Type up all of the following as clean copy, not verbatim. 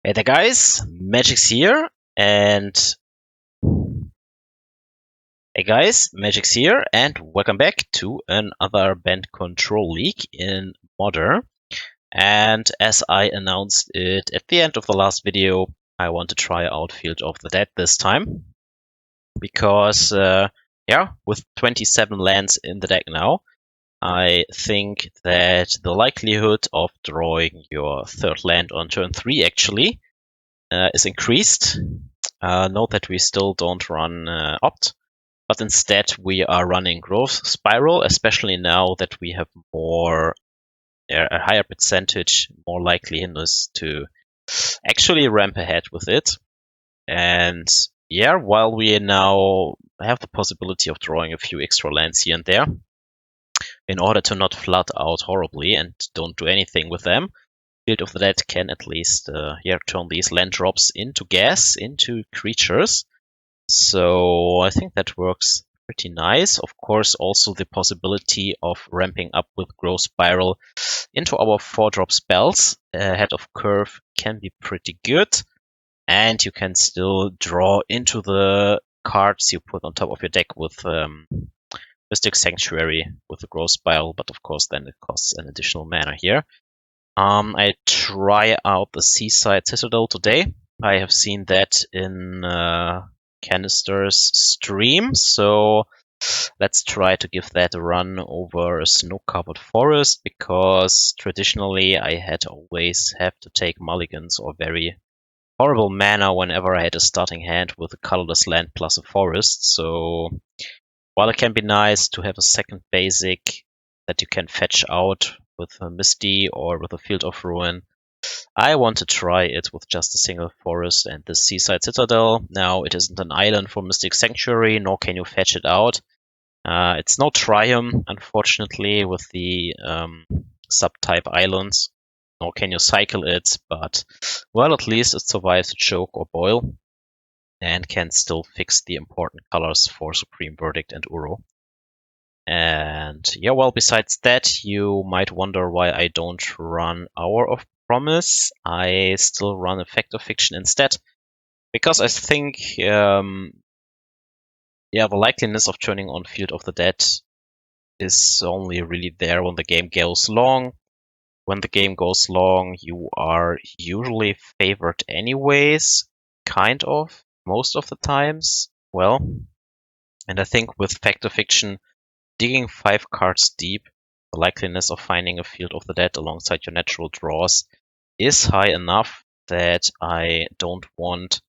Hey there guys, Magic's here, and welcome back to another Bant Control League in Modern. And as I announced it at the end of the last video, I want to try out Field of the Dead this time. Because, with 27 lands in the deck now, I think that the likelihood of drawing your third land on turn 3 actually is increased. Note that we still don't run Opt, but instead we are running Growth Spiral, especially now that we have a higher percentage, more likeliness to actually ramp ahead with it. And yeah, while we now have the possibility of drawing a few extra lands here and there, in order to not flood out horribly and don't do anything with them, Field of the Dead can at least turn these land drops into gas, into creatures. So I think that works pretty nice. Of course, also the possibility of ramping up with Growth Spiral into our 4-drop spells ahead of curve can be pretty good. And you can still draw into the cards you put on top of your deck with Mystic Sanctuary with the Growth Spiral, but of course then it costs an additional mana here. I try out the Seaside Citadel today. I have seen that in Canister's stream, so let's try to give that a run over a snow-covered forest, because traditionally I had always have to take mulligans or very horrible mana whenever I had a starting hand with a colorless land plus a forest. So while it can be nice to have a second basic that you can fetch out with a Misty or with a Field of Ruin, I want to try it with just a single forest and the Seaside Citadel. Now, it isn't an island for Mystic Sanctuary, nor can you fetch it out. It's no Triumph, unfortunately, with the subtype islands, nor can you cycle it, but, well, at least it survives a choke or boil and can still fix the important colors for Supreme Verdict and Uro. And yeah, well, besides that, you might wonder why I don't run Hour of Promise. I still run Effect of Fiction instead, because I think, the likeliness of turning on Field of the Dead is only really there when the game goes long. When the game goes long, you are usually favored anyways, kind of, most of the times. Well, and I think with Fact or Fiction, digging 5 cards deep, the likeliness of finding a Field of the Dead alongside your natural draws is high enough that I don't want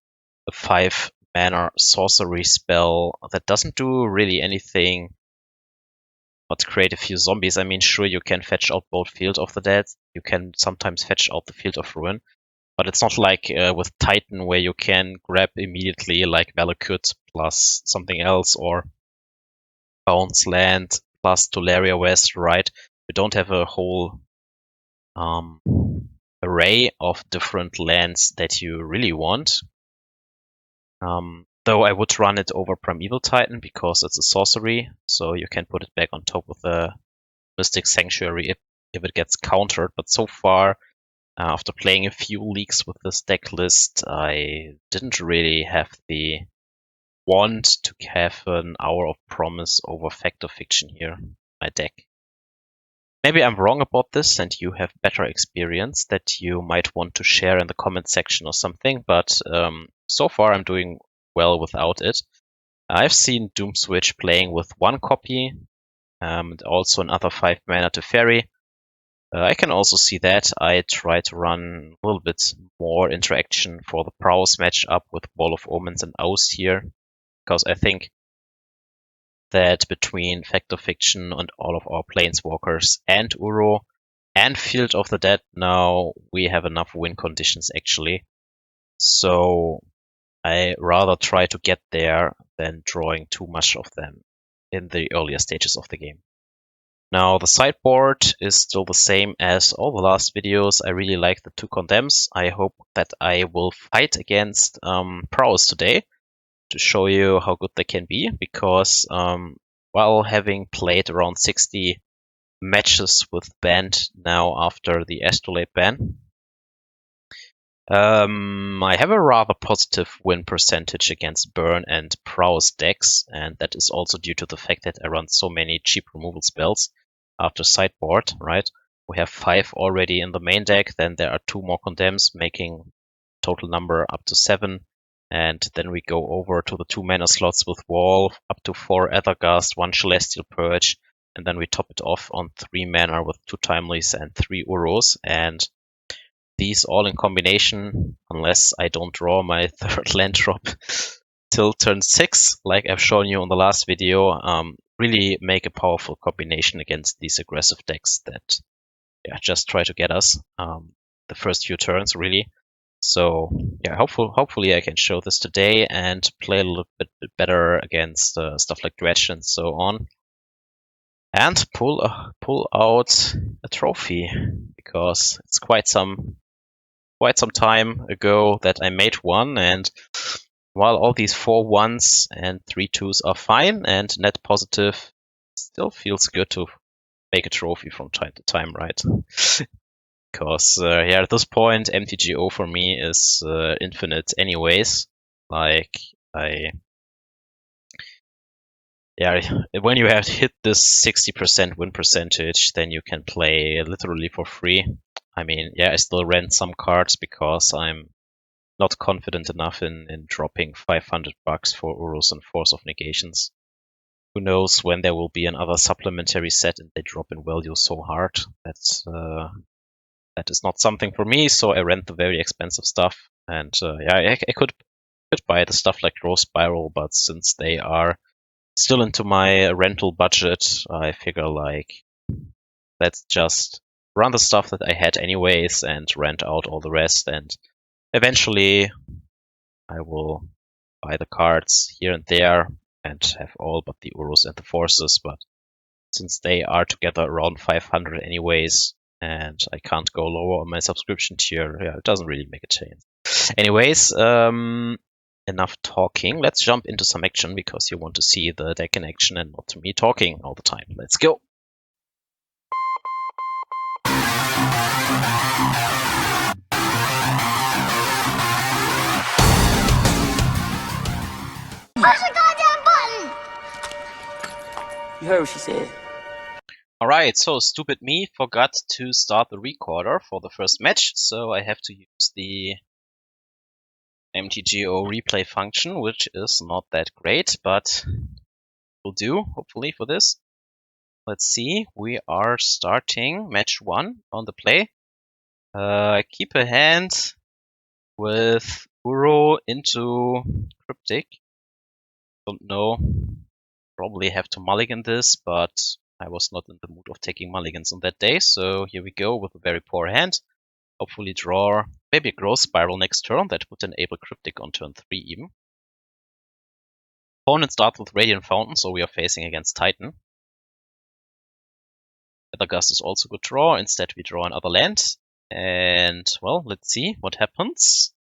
a 5 mana sorcery spell that doesn't do really anything but create a few zombies. I mean, sure, you can fetch out both Field of the Dead, you can sometimes fetch out the Field of Ruin, but it's not like with Titan where you can grab immediately like Valakut plus something else, or Bounce Land plus Dominaria West, right? You don't have a whole array of different lands that you really want. Though I would run it over Primeval Titan because it's a sorcery, so you can put it back on top of the Mystic Sanctuary if it gets countered. But so far, after playing a few leagues with this deck list, I didn't really have the want to have an Hour of Promise over Fact or Fiction here in my deck. Maybe I'm wrong about this and you have better experience that you might want to share in the comment section or something, but so far I'm doing well without it. I've seen Doomswitch playing with 1 copy, and also another 5 mana Teferi. I can also see that. I try to run a little bit more interaction for the prowess matchup with Wall of Omens and Oust here, because I think that between Fact or Fiction and all of our Planeswalkers and Uro and Field of the Dead now, we have enough win conditions actually. So I rather try to get there than drawing too much of them in the earlier stages of the game. Now, the sideboard is still the same as all the last videos. I really like the 2 Condemns. I hope that I will fight against Prowess today to show you how good they can be, because while having played around 60 matches with Bant now after the Astrolabe ban, I have a rather positive win percentage against Burn and Prowess decks, and that is also due to the fact that I run so many cheap removal spells after Sideboard, right? We have 5 already in the main deck, then there are 2 more Condemns, making total number up to 7. And then we go over to the 2 mana slots with Wall, up to 4 Aether Gust, 1 Celestial Purge, and then we top it off on 3 mana with 2 Timelies and 3 Uros. And these all in combination, unless I don't draw my third land drop till turn 6, like I've shown you in the last video, really make a powerful combination against these aggressive decks that just try to get us the first few turns, really. So yeah, hopefully I can show this today and play a little bit better against stuff like Dredge and so on, and pull out a trophy, because it's quite some time ago that I made one, and while all these 4 1s and 3 2s are fine and net positive, still feels good to make a trophy from time to time, right? Because at this point, MTGO for me is infinite anyways. Like, when you have hit this 60% win percentage, then you can play literally for free. I mean, I still rent some cards because I'm not confident enough in dropping $500 for Urus and Force of Negations. Who knows when there will be another supplementary set and they drop in value so hard. That is not something for me, so I rent the very expensive stuff. And I could buy the stuff like Growth Spiral, but since they are still into my rental budget, I figure like let's just run the stuff that I had anyways and rent out all the rest, and eventually I will buy the cards here and there and have all but the Urus and the Forces, but since they are together around 500 anyways, and I can't go lower on my subscription tier, it doesn't really make a change. Anyways, enough talking. Let's jump into some action, because you want to see the deck in action and not me talking all the time. Let's go! Push the goddamn button! You heard what she said. Alright, so stupid me forgot to start the recorder for the first match, so I have to use the MTGO replay function, which is not that great, but will do, hopefully, for this. Let's see, we are starting match 1 on the play. Keep a hand with Uro into Cryptic. Don't know, probably have to mulligan this, but I was not in the mood of taking mulligans on that day, so here we go with a very poor hand. Hopefully draw maybe a Growth Spiral next turn, that would enable Cryptic on turn 3 even. Opponent starts with Radiant Fountain, so we are facing against Titan. Aether Gust is also a good draw. Instead we draw another land. And, well, let's see what happens.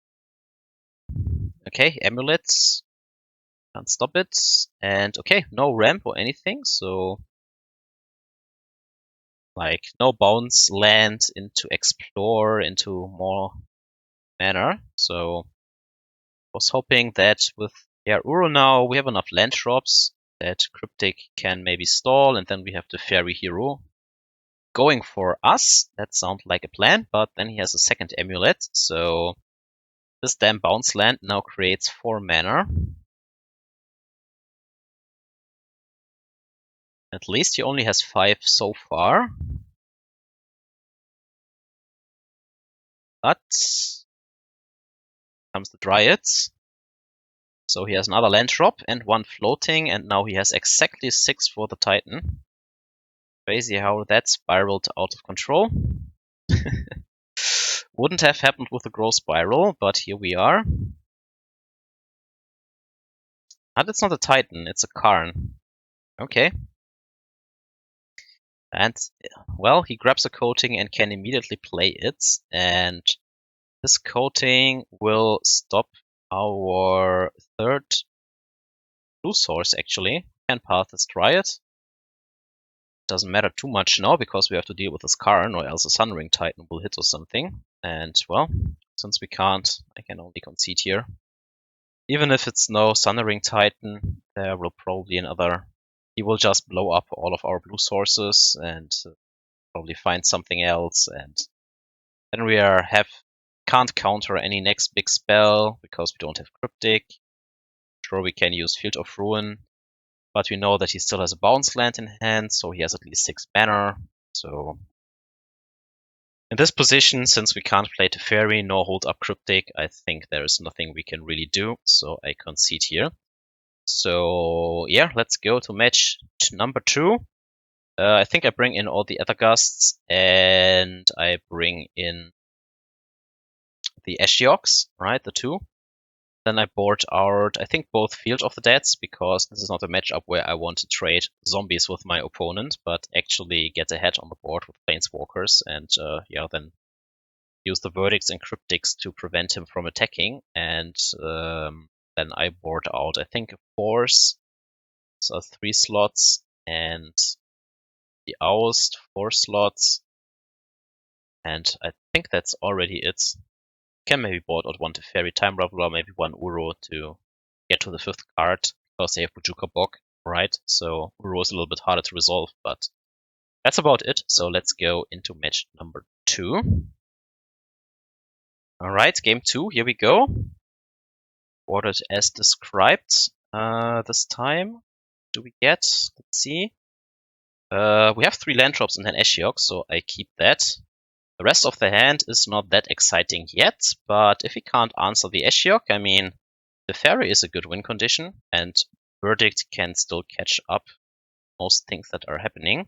Okay, Amulets. Can't stop it. And, okay, no ramp or anything, so like no bounce land into explore into more mana. So was hoping that with Uro now we have enough land drops that Cryptic can maybe stall, and then we have the Fairy Hero going for us. That sounds like a plan, but then he has a second amulet, so this damn bounce land now creates 4 mana. At least he only has 5 so far. But comes the Dryads. So he has another land drop and 1 floating, and now he has exactly 6 for the Titan. Crazy how that spiraled out of control. Wouldn't have happened with the Growth Spiral, but here we are. But it's not a Titan, it's a Karn. Okay. And, well, he grabs a coating and can immediately play it. And this coating will stop our third blue source, actually. Can path this Dryad. Doesn't matter too much now, because we have to deal with this Karn, or else a Sunring Titan will hit or something. And, well, since we can't, I can only concede here. Even if it's no Sundering Titan, there will probably another... He will just blow up all of our blue sources and probably find something else, and then we can't counter any next big spell because we don't have Cryptic. Sure, we can use Field of Ruin, but we know that he still has a bounce land in hand, so he has at least 6 mana. So in this position, since we can't play Teferi nor hold up Cryptic, I think there is nothing we can really do, so I concede here. So yeah, let's go to match number 2. I think I bring in all the Aether Gusts, and I bring in the Ashioks, right, the 2. Then I board out, I think, both Field of the Deads, because this is not a matchup where I want to trade zombies with my opponent, but actually get ahead on the board with Planeswalkers, and yeah, then use the Verdicts and Cryptics to prevent him from attacking. And then I board out, I think, a Force, so 3 slots, and the Oust, 4 slots, and I think that's already it. Can maybe board out 1 Teferi Time Raveler, maybe 1 Uro to get to the 5th card, because they have Bojuka Bog, right? So Uro is a little bit harder to resolve, but that's about it. So let's go into match number 2. Alright, game 2, here we go. Boarded as described. This time, do we get? Let's see. We have 3 land drops and an Ashiok, so I keep that. The rest of the hand is not that exciting yet, but if he can't answer the Ashiok, I mean, Teferi is a good win condition, and Verdict can still catch up most things that are happening.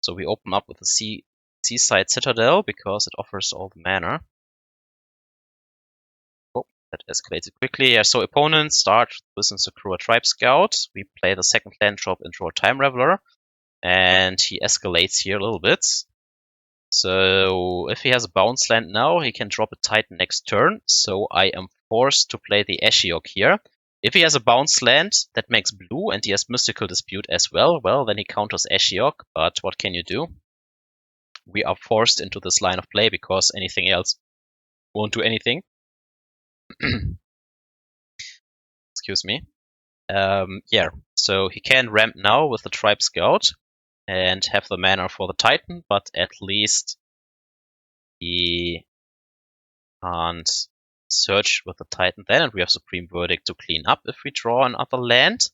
So we open up with the Seaside Citadel, because it offers all the mana. Oh, that escalated quickly. Yeah, so opponents start with Sakura Tribe Scout. We play the second land drop and draw Time Raveler, and he escalates here a little bit. So if he has a bounce land now, he can drop a Titan next turn, so I am forced to play the Ashiok here. If he has a bounce land that makes blue and he has Mystical Dispute as well, then he counters Ashiok, but what can you do? We are forced into this line of play because anything else won't do anything. Excuse me. Yeah, so he can ramp now with the Tribe Scout and have the mana for the Titan, but at least he can't search with the Titan then, and we have Supreme Verdict to clean up if we draw another land.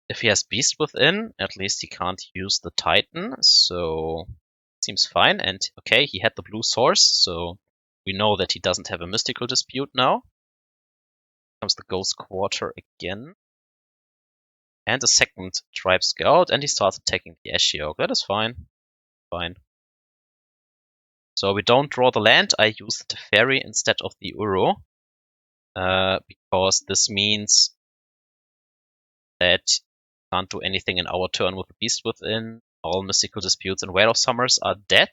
If he has Beast within, at least he can't use the Titan, so seems fine. And okay, he had the blue source, so we know that he doesn't have a Mystical Dispute now. Comes the Ghost Quarter again. And a second Tribe Scout, and he starts attacking the Ashiok. That is fine. Fine. So we don't draw the land, I use the Teferi instead of the Uro. Because this means that we can't do anything in our turn with the Beast within. All Mystical Disputes and Veil of Summers are dead.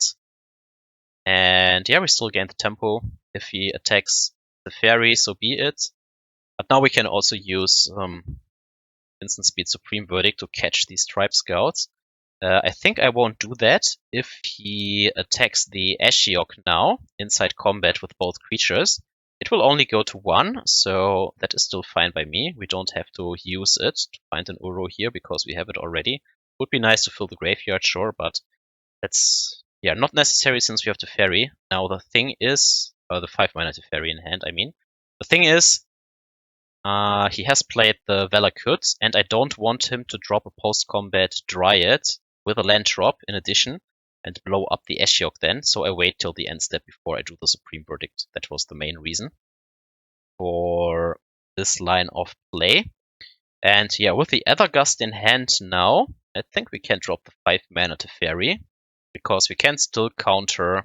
And yeah, we still gain the tempo. If he attacks the Teferi, so be it. But now we can also use Instant Speed Supreme Verdict to catch these Tribe Scouts. I think I won't do that if he attacks the Ashiok now inside combat with both creatures. It will only go to 1, so that is still fine by me. We don't have to use it to find an Uro here because we have it already. Would be nice to fill the graveyard, sure, but that's not necessary since we have Teferi. Now the thing is, the 5 mana Teferi in hand, I mean. The thing is, he has played the Valakut, and I don't want him to drop a post-combat Dryad with a land drop in addition and blow up the Ashiok then, so I wait till the end step before I do the Supreme Verdict. That was the main reason for this line of play. And yeah, with the Aether Gust in hand now, I think we can drop the 5 mana Teferi, because we can still counter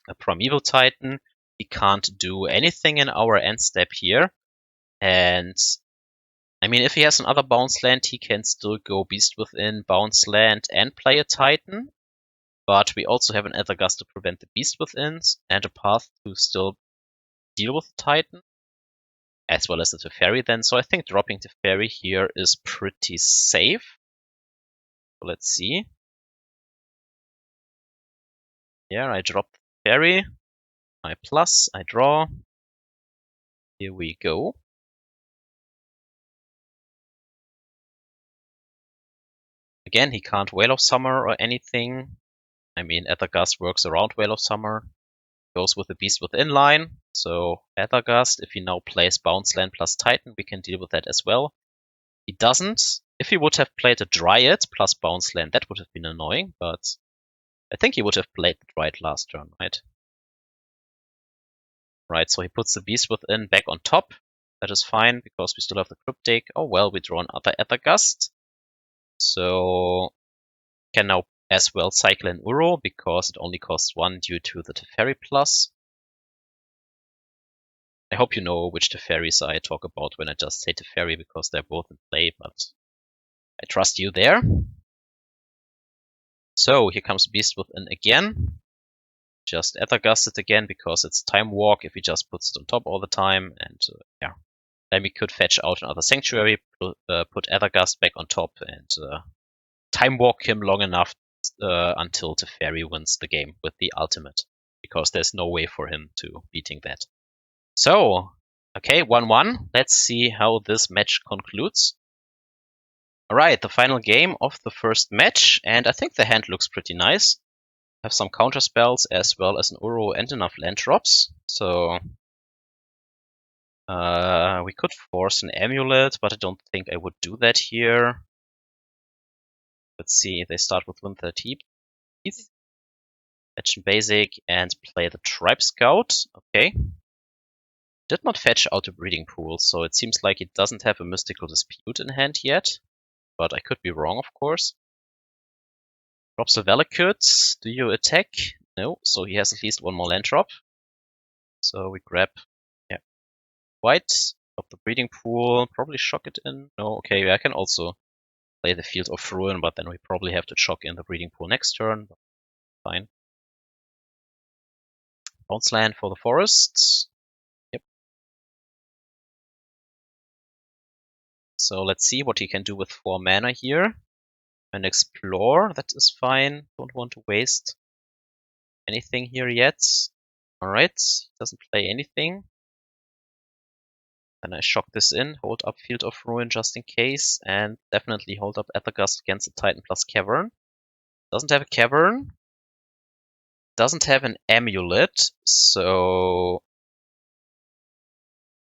a Primeval Titan. He can't do anything in our end step here. And I mean, if he has another bounce land, he can still go Beast Within, bounce land, and play a Titan. But we also have an Aether Gust to prevent the Beast Withins, and a path to still deal with the Titan, as well as the Teferi then. So I think dropping Teferi here is pretty safe. So let's see. Yeah, I dropped Teferi. I plus, I draw. Here we go. Again, he can't Veil of Summer or anything. I mean, Aether Gust works around Veil of Summer. Goes with the Beast Within line. So Aether Gust, if he now plays Bounce Land plus Titan, we can deal with that as well. He doesn't. If he would have played a Dryad plus Bounce Land, that would have been annoying, but I think he would have played the Dryad last turn, right? Right, so he puts the Beast Within back on top. That is fine, because we still have the Cryptic. Oh well, we draw another Aether Gust. So can now as well cycle an Uro, because it only costs 1 due to the Teferi plus. I hope you know which Teferis I talk about when I just say Teferi, because they're both in play, but I trust you there. So here comes Beast Within again. Just Aether Gust it again, because it's Time Walk if he just puts it on top all the time, and yeah. Then we could fetch out another Sanctuary, put Aether Gust back on top, and Time Walk him long enough until Teferi wins the game with the ultimate, because there's no way for him to beating that. So, okay, 1-1. Let's see how this match concludes. Alright, the final game of the first match, and I think the hand looks pretty nice. Have some counter spells as well as an Uro and enough land drops. So we could force an amulet, but I don't think I would do that here. Let's see, they start with Winter Teeth. Fetch basic and play the Tribe Scout. Okay. Did not fetch out a Breeding Pool, so it seems like it doesn't have a Mystical Dispute in hand yet. But I could be wrong, of course. Drops a Valakut. Do you attack? No, so he has at least one more land drop. So we grab, yeah, white, drop the Breeding Pool, probably shock it in. No, okay, I can also play the Field of Ruin, but then we probably have to shock in the Breeding Pool next turn. Fine. Bounce land for the forest. Yep. So let's see what he can do with 4 mana here. And explore, that is fine. Don't want to waste anything here yet. Alright, he doesn't play anything. Then I shock this in, hold up Field of Ruin just in case, and definitely hold up Aether Gust against the Titan plus Cavern. Doesn't have a Cavern. Doesn't have an Amulet, so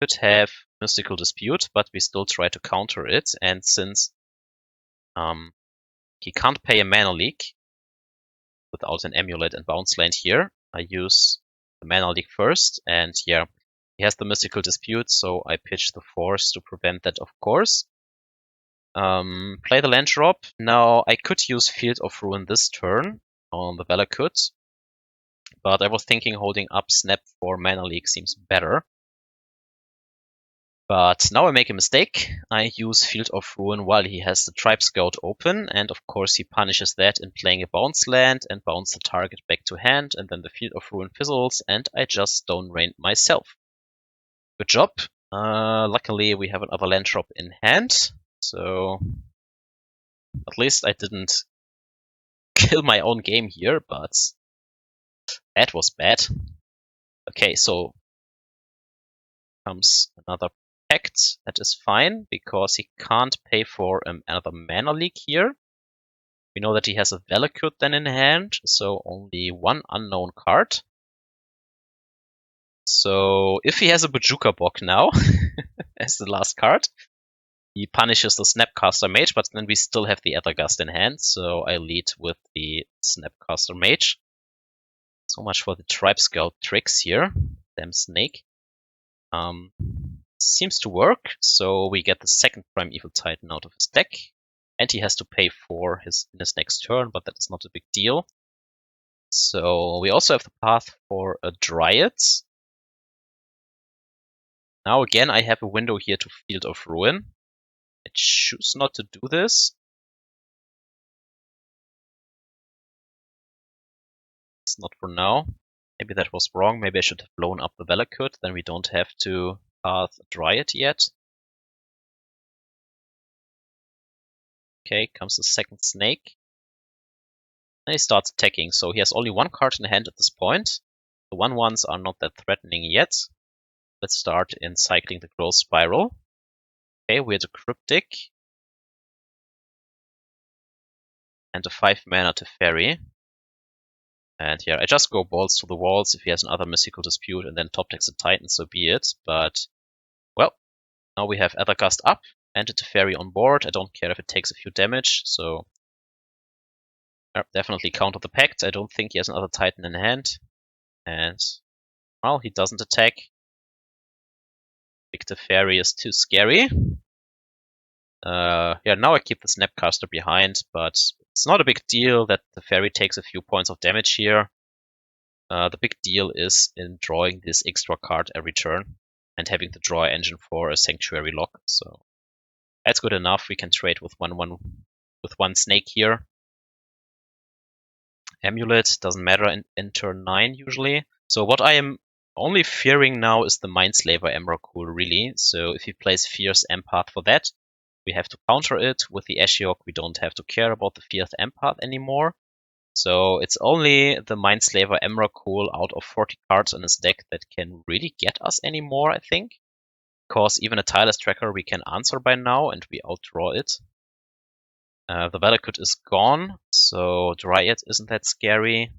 could have Mystical Dispute, but we still try to counter it, and since he can't pay a Mana Leak without an Amulet and Bounce Land here, I use the Mana Leak first, and yeah, he has the Mystical Dispute, so I pitch the Force to prevent that, of course. Play the land drop. Now, I could use Field of Ruin this turn on the Valakut, but I was thinking holding up Snap for Mana Leak seems better. But now I make a mistake. I use Field of Ruin while he has the Tribe Scout open, and of course he punishes that in playing a bounce land and bounce the target back to hand, and then the Field of Ruin fizzles, and I just Stone Rain myself. Good job. Luckily we have another land drop in hand, so at least I didn't kill my own game here, but that was bad. Okay, so comes another Pact. That is fine, because he can't pay for another Mana Leak here. We know that he has a Valakut then in hand, so only one unknown card. So if he has a Bojuka Bock now, as the last card, he punishes the Snapcaster Mage, but then we still have the Aether Gust in hand, so I lead with the Snapcaster Mage. So much for the Tribe Scout tricks here. Damn snake. Seems to work, so we get the second Primeval Titan out of his deck. And he has to pay for his next turn, but that is not a big deal. So we also have the path for a Dryad. Now again, I have a window here to Field of Ruin. I choose not to do this. It's not for now. Maybe that was wrong. Maybe I should have blown up the Valakut. Then we don't have to path a Dryad yet. Okay, comes the second snake. And he starts attacking, so he has only one card in hand at this point. The 1/1s are not that threatening yet. Let's start in cycling the growth spiral. Okay, we had a Cryptic. And a 5-mana Teferi. And yeah, I just go balls to the walls. If he has another Mystical Dispute and then top decks a Titan, so be it. But, well, now we have Aether Gust up and a Teferi on board. I don't care if it takes a few damage, so definitely counter the Pact. I don't think he has another Titan in hand. And, well, he doesn't attack. Big Teferi is too scary. Yeah, now I keep the Snapcaster behind, but it's not a big deal that the Teferi takes a few points of damage here. The big deal is in drawing this extra card every turn and having the draw engine for a Sanctuary lock. So that's good enough. We can trade with one snake here. Amulet doesn't matter in turn 9 usually. So what I am only fearing now is the Mindslaver Emrakul, really. So if he plays Fierce Empath for that, we have to counter it. With the Ashiok, we don't have to care about the Fierce Empath anymore. So it's only the Mindslaver Emrakul out of 40 cards in his deck that can really get us anymore, I think. Because even a Tireless Tracker we can answer by now and we outdraw it. The Valakut is gone, so Dryad isn't that scary.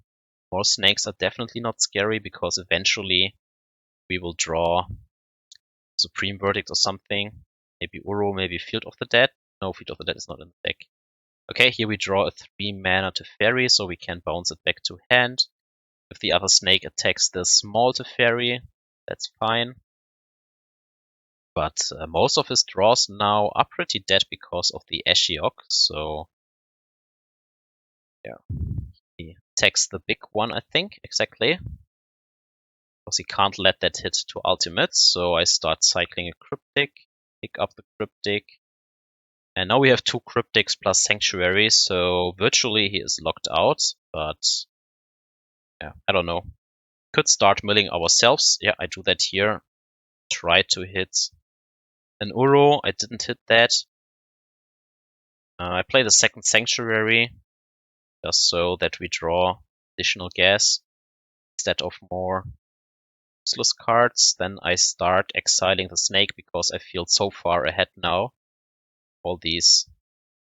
More snakes are definitely not scary because eventually we will draw Supreme Verdict or something. Maybe Uro, maybe Field of the Dead. No, Field of the Dead is not in the deck. Okay, here we draw a 3-mana Teferi, so we can bounce it back to hand. If the other snake attacks the small Teferi, that's fine. But most of his draws now are pretty dead because of the Ashiok, so yeah. He attacks the big one, I think, exactly. Because he can't let that hit to ultimate, so I start cycling a Cryptic, pick up the Cryptic. And now we have 2 Cryptics plus Sanctuary, so virtually he is locked out, but yeah, I don't know. Could start milling ourselves. Yeah, I do that here. Try to hit an Uro. I didn't hit that. I play the second Sanctuary, just so that we draw additional gas instead of more useless cards. Then I start exiling the snake because I feel so far ahead now. All these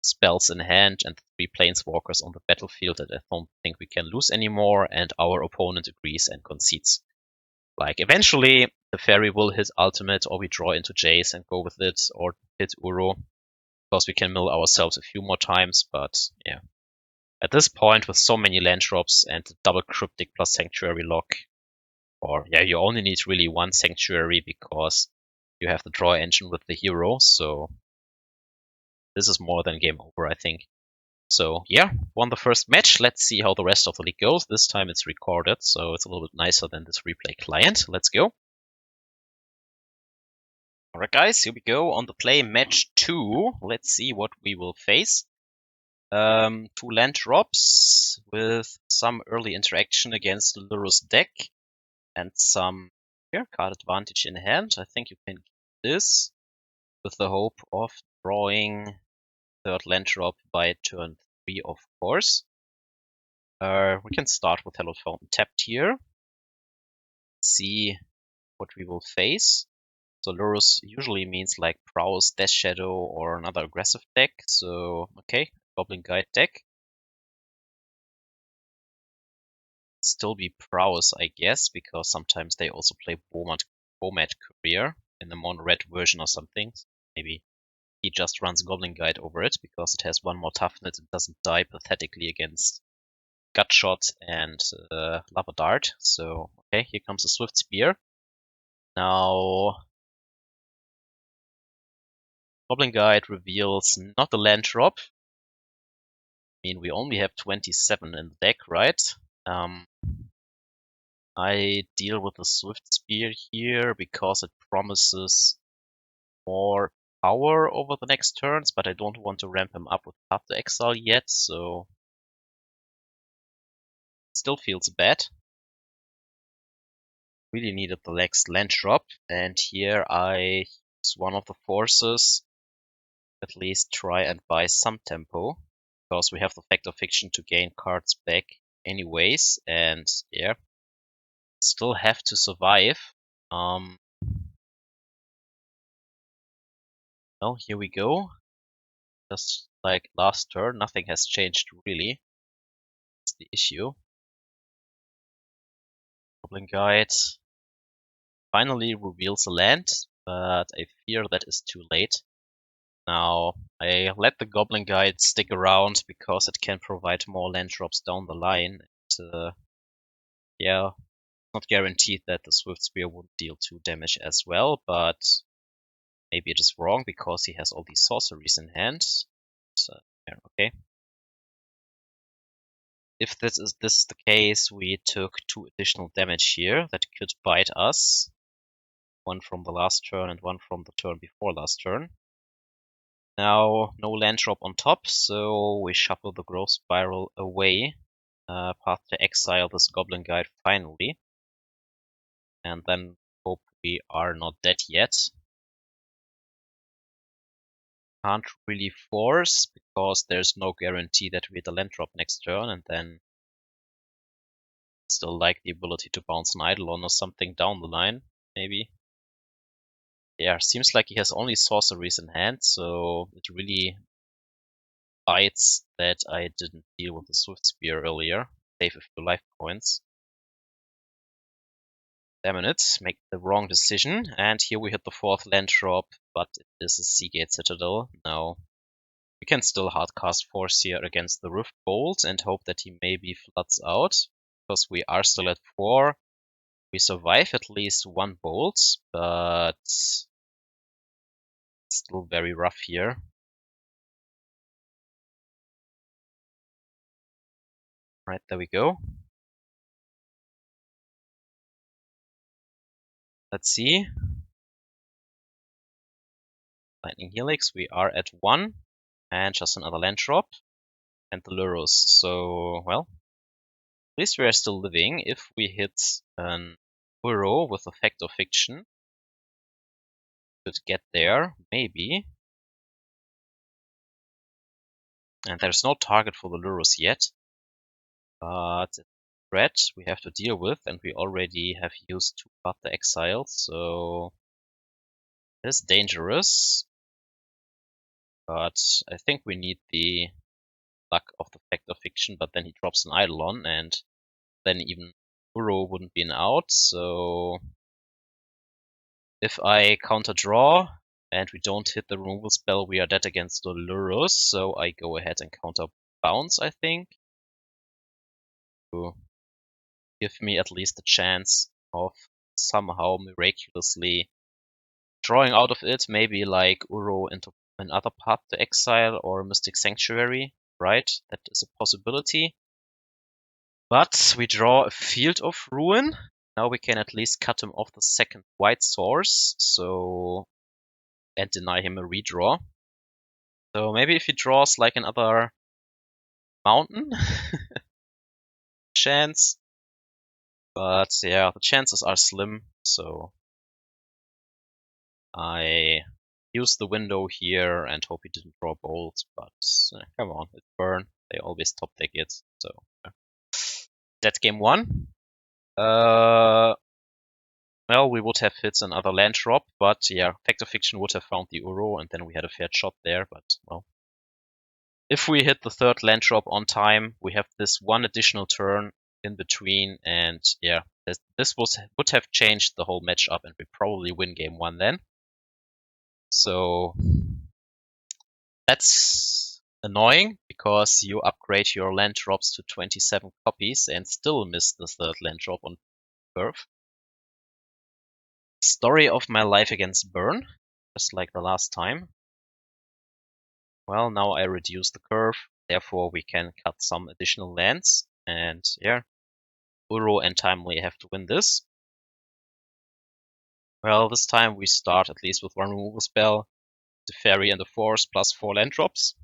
spells in hand and 3 planeswalkers on the battlefield that I don't think we can lose anymore, and our opponent agrees and concedes. Like, eventually, the Fairy will hit ultimate, or we draw into Jace and go with it, or hit Uro, because we can mill ourselves a few more times, but yeah. At this point, with so many land drops and double Cryptic plus Sanctuary lock, or yeah, you only need really 1 Sanctuary because you have the draw engine with the hero, so this is more than game over, I think. So yeah, won the first match. Let's see how the rest of the league goes. This time it's recorded, so it's a little bit nicer than this replay client. Let's go. Alright guys, here we go on the play match 2. Let's see what we will face. 2 land drops with some early interaction against Lurus deck and some card advantage in hand. I think you can get this with the hope of drawing 3rd land drop by turn 3, of course. We can start with Hallowed Fountain tapped here. See what we will face. So Lurus usually means like Prowess, Death Shadow, or another aggressive deck. So, okay, Goblin Guide deck. Still be Prowess, I guess, because sometimes they also play Bomad Courier in the mono-red version or something. Maybe he just runs Goblin Guide over it because it has 1 more toughness and doesn't die pathetically against Gutshot and Lava Dart. So, okay, here comes a Swift Spear. Now, Goblin Guide reveals not a land drop. I mean, we only have 27 in the deck, right? I deal with the Swift Spear here because it promises more power over the next turns, but I don't want to ramp him up with Path to Exile yet, so still feels bad. Really needed the next land drop, and here I use one of the forces, at least try and buy some tempo, because we have the Fact of Fiction to gain cards back anyways, and yeah, still have to survive. Well, here we go. Just like last turn, nothing has changed really. That's the issue. Goblin Guide finally reveals a land, but I fear that is too late. Now, I let the Goblin Guide stick around because it can provide more land drops down the line. And, yeah, not guaranteed that the Swift Spear would deal 2 damage as well, but maybe it is wrong because he has all these sorceries in hand. So, yeah, okay. If this is the case, we took 2 additional damage here that could bite us. One from the last turn and one from the turn before last turn. Now, no land drop on top, so we shuffle the Growth Spiral away. Path to Exile this Goblin Guide finally. And then hope we are not dead yet. Can't really force, because there's no guarantee that we hit a land drop next turn, and then still like the ability to bounce an Eidolon or something down the line, maybe. Yeah, seems like he has only sorceries in hand, so it really bites that I didn't deal with the Swift Spear earlier. Save a few life points. Damn it, make the wrong decision, and here we hit the 4th land drop, but it is a Seagate Citadel. Now, we can still hardcast Force here against the Rift Bolt and hope that he maybe floods out, because we are still at 4. We survive at least 1 bolt, but still very rough here. Right, there we go. Let's see. Lightning Helix, we are at 1, and just another land drop, and the Lurus. So, well, at least we are still living. If we hit an Uro with Effect of Fiction, could get there, maybe. And there's no target for the Lurus yet. But it's a threat we have to deal with, and we already have used 2 Path to Exile, so it is dangerous. But I think we need the luck of the Effect of Fiction, but then he drops an Eidolon, and then even Uro wouldn't be an out, so if I counter draw and we don't hit the removal spell, we are dead against the Lurus, so I go ahead and counter bounce, I think, to give me at least a chance of somehow miraculously drawing out of it, maybe like Uro into another path to Exile or Mystic Sanctuary, right? That is a possibility. But we draw a Field of Ruin. Now we can at least cut him off the 2nd white source, and deny him a redraw. So maybe if he draws like another mountain, chance. But yeah, the chances are slim, so I use the window here and hope he didn't draw bolt, but come on, it's burn. They always top deck it, so that's game 1. Well, we would have hit another land drop, but yeah, Effect of Fiction would have found the Uro, and then we had a fair shot there, but well. If we hit the 3rd land drop on time, we have this 1 additional turn in between, and yeah, this would have changed the whole matchup, and we probably win game 1 then. So that's annoying, because you upgrade your land drops to 27 copies and still miss the 3rd land drop on curve. Story of my life against burn, just like the last time. Well, now I reduce the curve, therefore we can cut some additional lands, and yeah, Uro and Timely have to win this. Well, this time we start at least with 1 removal spell, Teferi and the Force plus 4 land drops.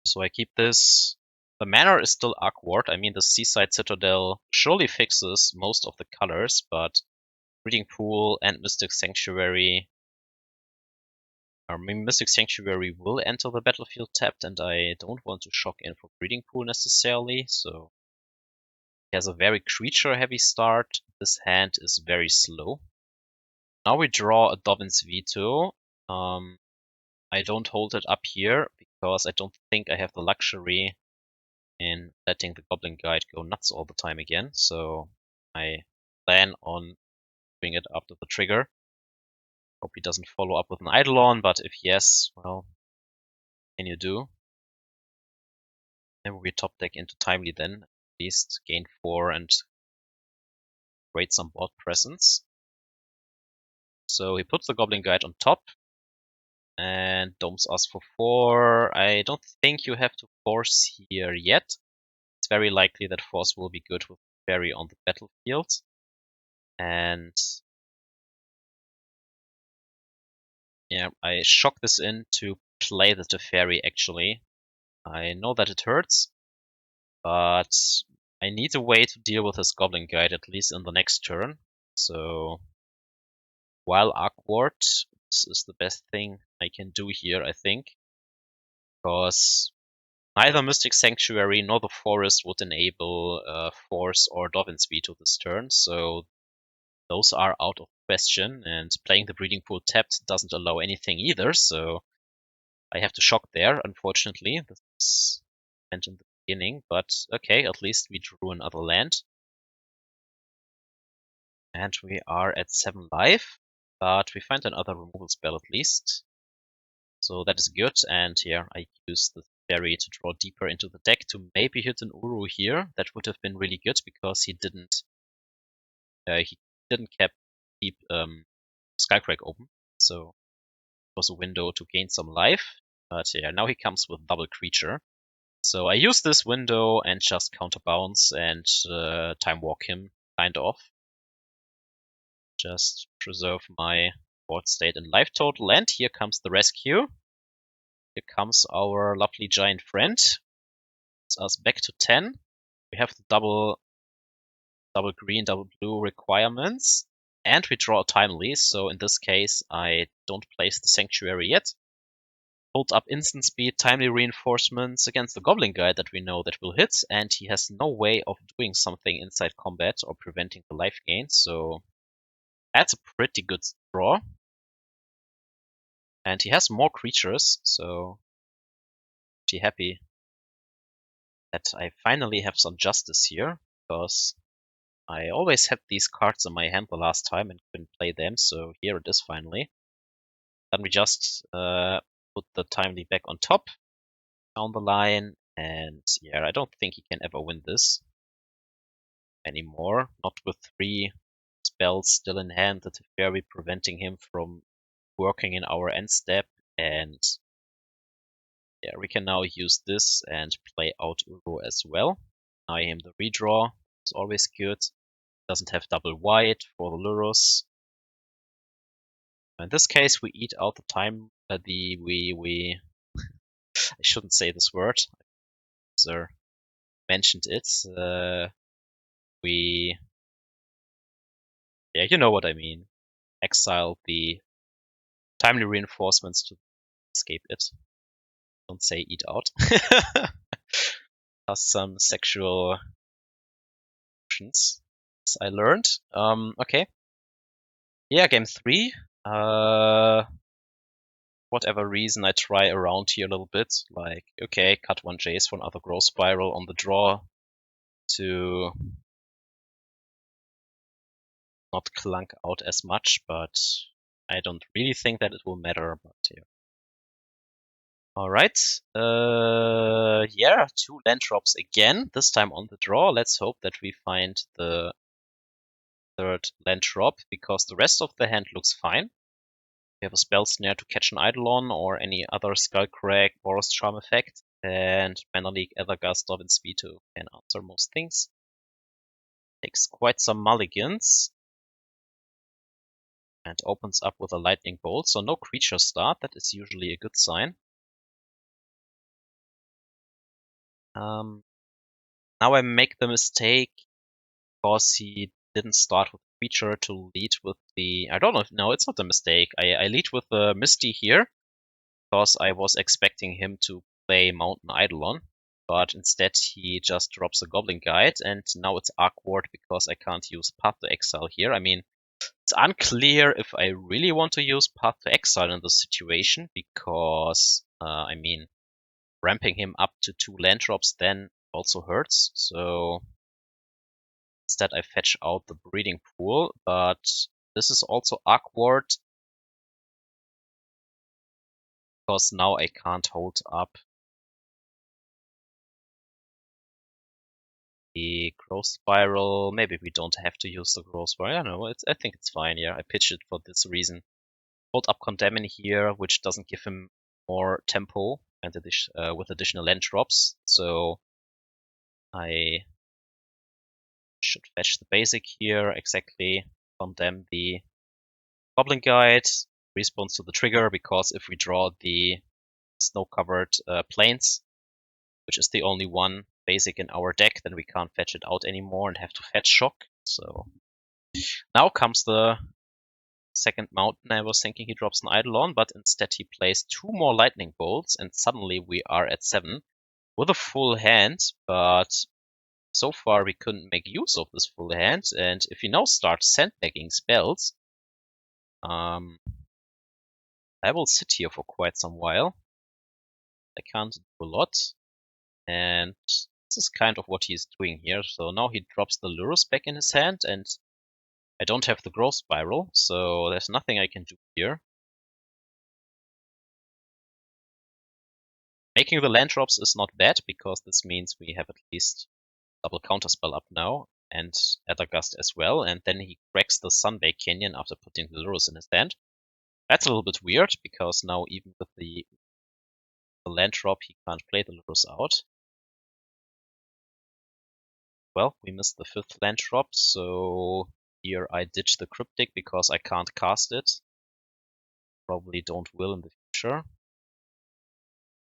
So I keep this. The manner is still awkward. I mean, the Seaside Citadel surely fixes most of the colors, but Breeding Pool and Mystic Sanctuary. Mystic Sanctuary will enter the battlefield tapped, and I don't want to shock in for Breeding Pool necessarily, so He has a very creature-heavy start. This hand is very slow. Now we draw a Dovin's Veto. I don't hold it up here because I don't think I have the luxury in letting the Goblin Guide go nuts all the time again. So I plan on doing it after the trigger. Hope he doesn't follow up with an Eidolon, but if yes, well, what can you do? Then we top deck into Timely then, at least gain 4 and create some board presence. So he puts the Goblin Guide on top and domes us for 4. I don't think you have to force here yet. It's very likely that force will be good with Teferi on the battlefield. And yeah, I shock this in to play the Teferi actually. I know that it hurts, but I need a way to deal with his Goblin Guide at least in the next turn. So while awkward, this is the best thing I can do here, I think. Because neither Mystic Sanctuary nor the Forest would enable Force or Dovin's Veto this turn, so those are out of question, and playing the Breeding Pool tapped doesn't allow anything either, so I have to shock there, unfortunately. This was meant in the beginning, but okay, at least we drew another land. And we are at 7 life, but we find another removal spell at least. So that is good, and here I use the Teferi to draw deeper into the deck to maybe hit an Uru here. That would have been really good because he didn't keep Skycrack open, so it was a window to gain some life. But yeah, now he comes with double creature. So I use this window and just counterbounce and time walk him, kind of. Just preserve my board state and life total. And here comes the rescue. Here comes our lovely giant friend. It's us back to 10. We have the double green, double blue requirements. And we draw a Timely, so in this case I don't place the Sanctuary yet. Hold up instant speed, Timely reinforcements against the Goblin Guide that we know that will hit, and he has no way of doing something inside combat or preventing the life gain, so that's a pretty good draw. And he has more creatures, so pretty happy that I finally have some justice here, because I always had these cards in my hand the last time and couldn't play them, so here it is finally. Then we just put the Timely back on top, down the line, and yeah, I don't think he can ever win this anymore. Not with 3 spells still in hand, the Teferi preventing him from working in our end step, and yeah, we can now use this and play out Uro as well. Deny him the redraw, it's always good. Doesn't have double white for the Lurus. In this case, we eat out the time. I shouldn't say this word. Sir mentioned it. Yeah, you know what I mean. Exile the timely reinforcements to escape it. Don't say eat out. Has some sexual options, as I learned. Okay. Yeah, game 3. Whatever reason, I try around here a little bit. Like, okay, cut 1 Jace for another growth spiral on the draw to not clunk out as much, but I don't really think that it will matter. But yeah. Alright, yeah, 2 land drops again, this time on the draw. Let's hope that we find the 3rd land drop, because the rest of the hand looks fine. We have a Spell Snare to catch an Eidolon or any other Skullcrack, Boros Charm effect, and Mana Leak, Aether Gust, Dovin's Veto can answer most things. Takes quite some mulligans. And opens up with a Lightning Bolt, so no creature start, that is usually a good sign. Now I make the mistake because he didn't start with creature to lead with the... I don't know. No, it's not a mistake. I lead with the Misty here because I was expecting him to play Mountain Eidolon. but instead he just drops a Goblin Guide, and now it's awkward because I can't use Path to Exile here. I mean, it's unclear if I really want to use Path to Exile in this situation, because, I mean, ramping him up to 2 land drops then also hurts, so instead I fetch out the Breeding Pool, but this is also awkward because now I can't hold up the Growth Spiral. Maybe we don't have to use the Growth Spiral. I don't know, I think it's fine, yeah. I pitched it for this reason. Hold up Condemn in here, which doesn't give him more tempo and with additional land drops, so I should fetch the basic here, exactly. Condemn the Goblin Guide, responds to the trigger, because if we draw the snow-covered plains, which is the only one basic in our deck, then we can't fetch it out anymore and have to fetch Shock. So now comes the second mountain. I was thinking he drops an Eidolon, but instead he plays 2 more Lightning Bolts, and suddenly we are at 7 with a full hand, but so far we couldn't make use of this full hand, and if he now starts sandbagging spells, I will sit here for quite some while. I can't do a lot, and this is kind of what he's doing here. So now he drops the Lurus back in his hand, and I don't have the Growth Spiral, so there's nothing I can do here. Making the land drops is not bad, because this means we have at least double counterspell up now, and Aether Gust as well, and then he cracks the Sunbake Canyon after putting the Lurus in his hand. That's a little bit weird, because now even with the land drop he can't play the Lurus out. Well, we missed the 5th land drop, so here I ditch the Cryptic because I can't cast it. Probably don't will in the future.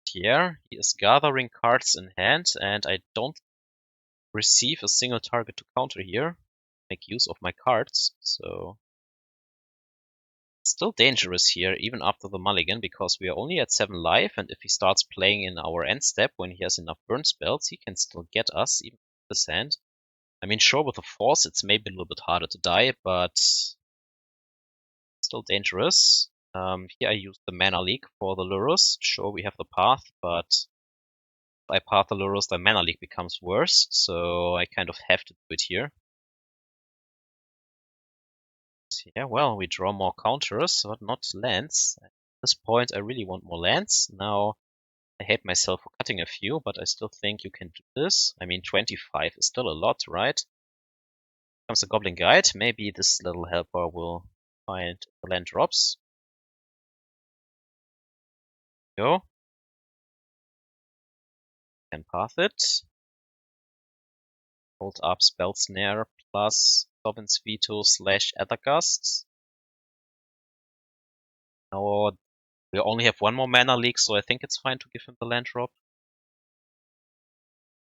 Here, he is gathering cards in hand, and I don't receive a single target to counter here. Make use of my cards, so still dangerous here, even after the mulligan, because we are only at 7 life, and if he starts playing in our end step when he has enough burn spells, he can still get us, even with this hand. I mean, sure, with the Force, it's maybe a little bit harder to die, but still dangerous. Here I use the Mana Leak for the Lurus. Sure, we have the Path, but if I path the Lurus, the Mana Leak becomes worse, so I kind of have to do it here. Yeah, well, we draw more counters, but not lands. At this point, I really want more lands. Now, I hate myself for cutting a few, but I still think you can do this. I mean, 25 is still a lot, right? Comes the Goblin Guide. Maybe this little helper will find the land drops. Go. Can path it. Hold up Spell Snare plus Dovin's Veto / Aether Gust. Now we only have 1 more Mana Leak, so I think it's fine to give him the land drop.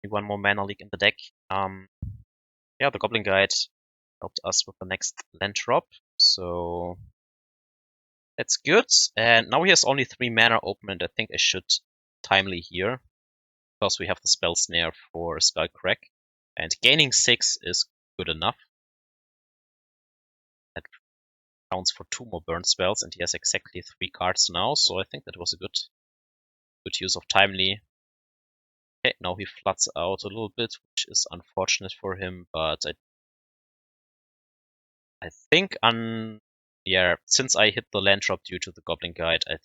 1 more Mana Leak in the deck. Yeah, the Goblin Guide helped us with the next land drop, so that's good. And now he has only 3 mana open, and I think I should timely here, because we have the Spell Snare for Skull Crack, and gaining 6 is good enough. That counts for 2 more burn spells, and he has exactly 3 cards now, so I think that was a good use of timely. Okay, now he floods out a little bit, which is unfortunate for him, but I think yeah, since I hit the land drop due to the Goblin Guide, I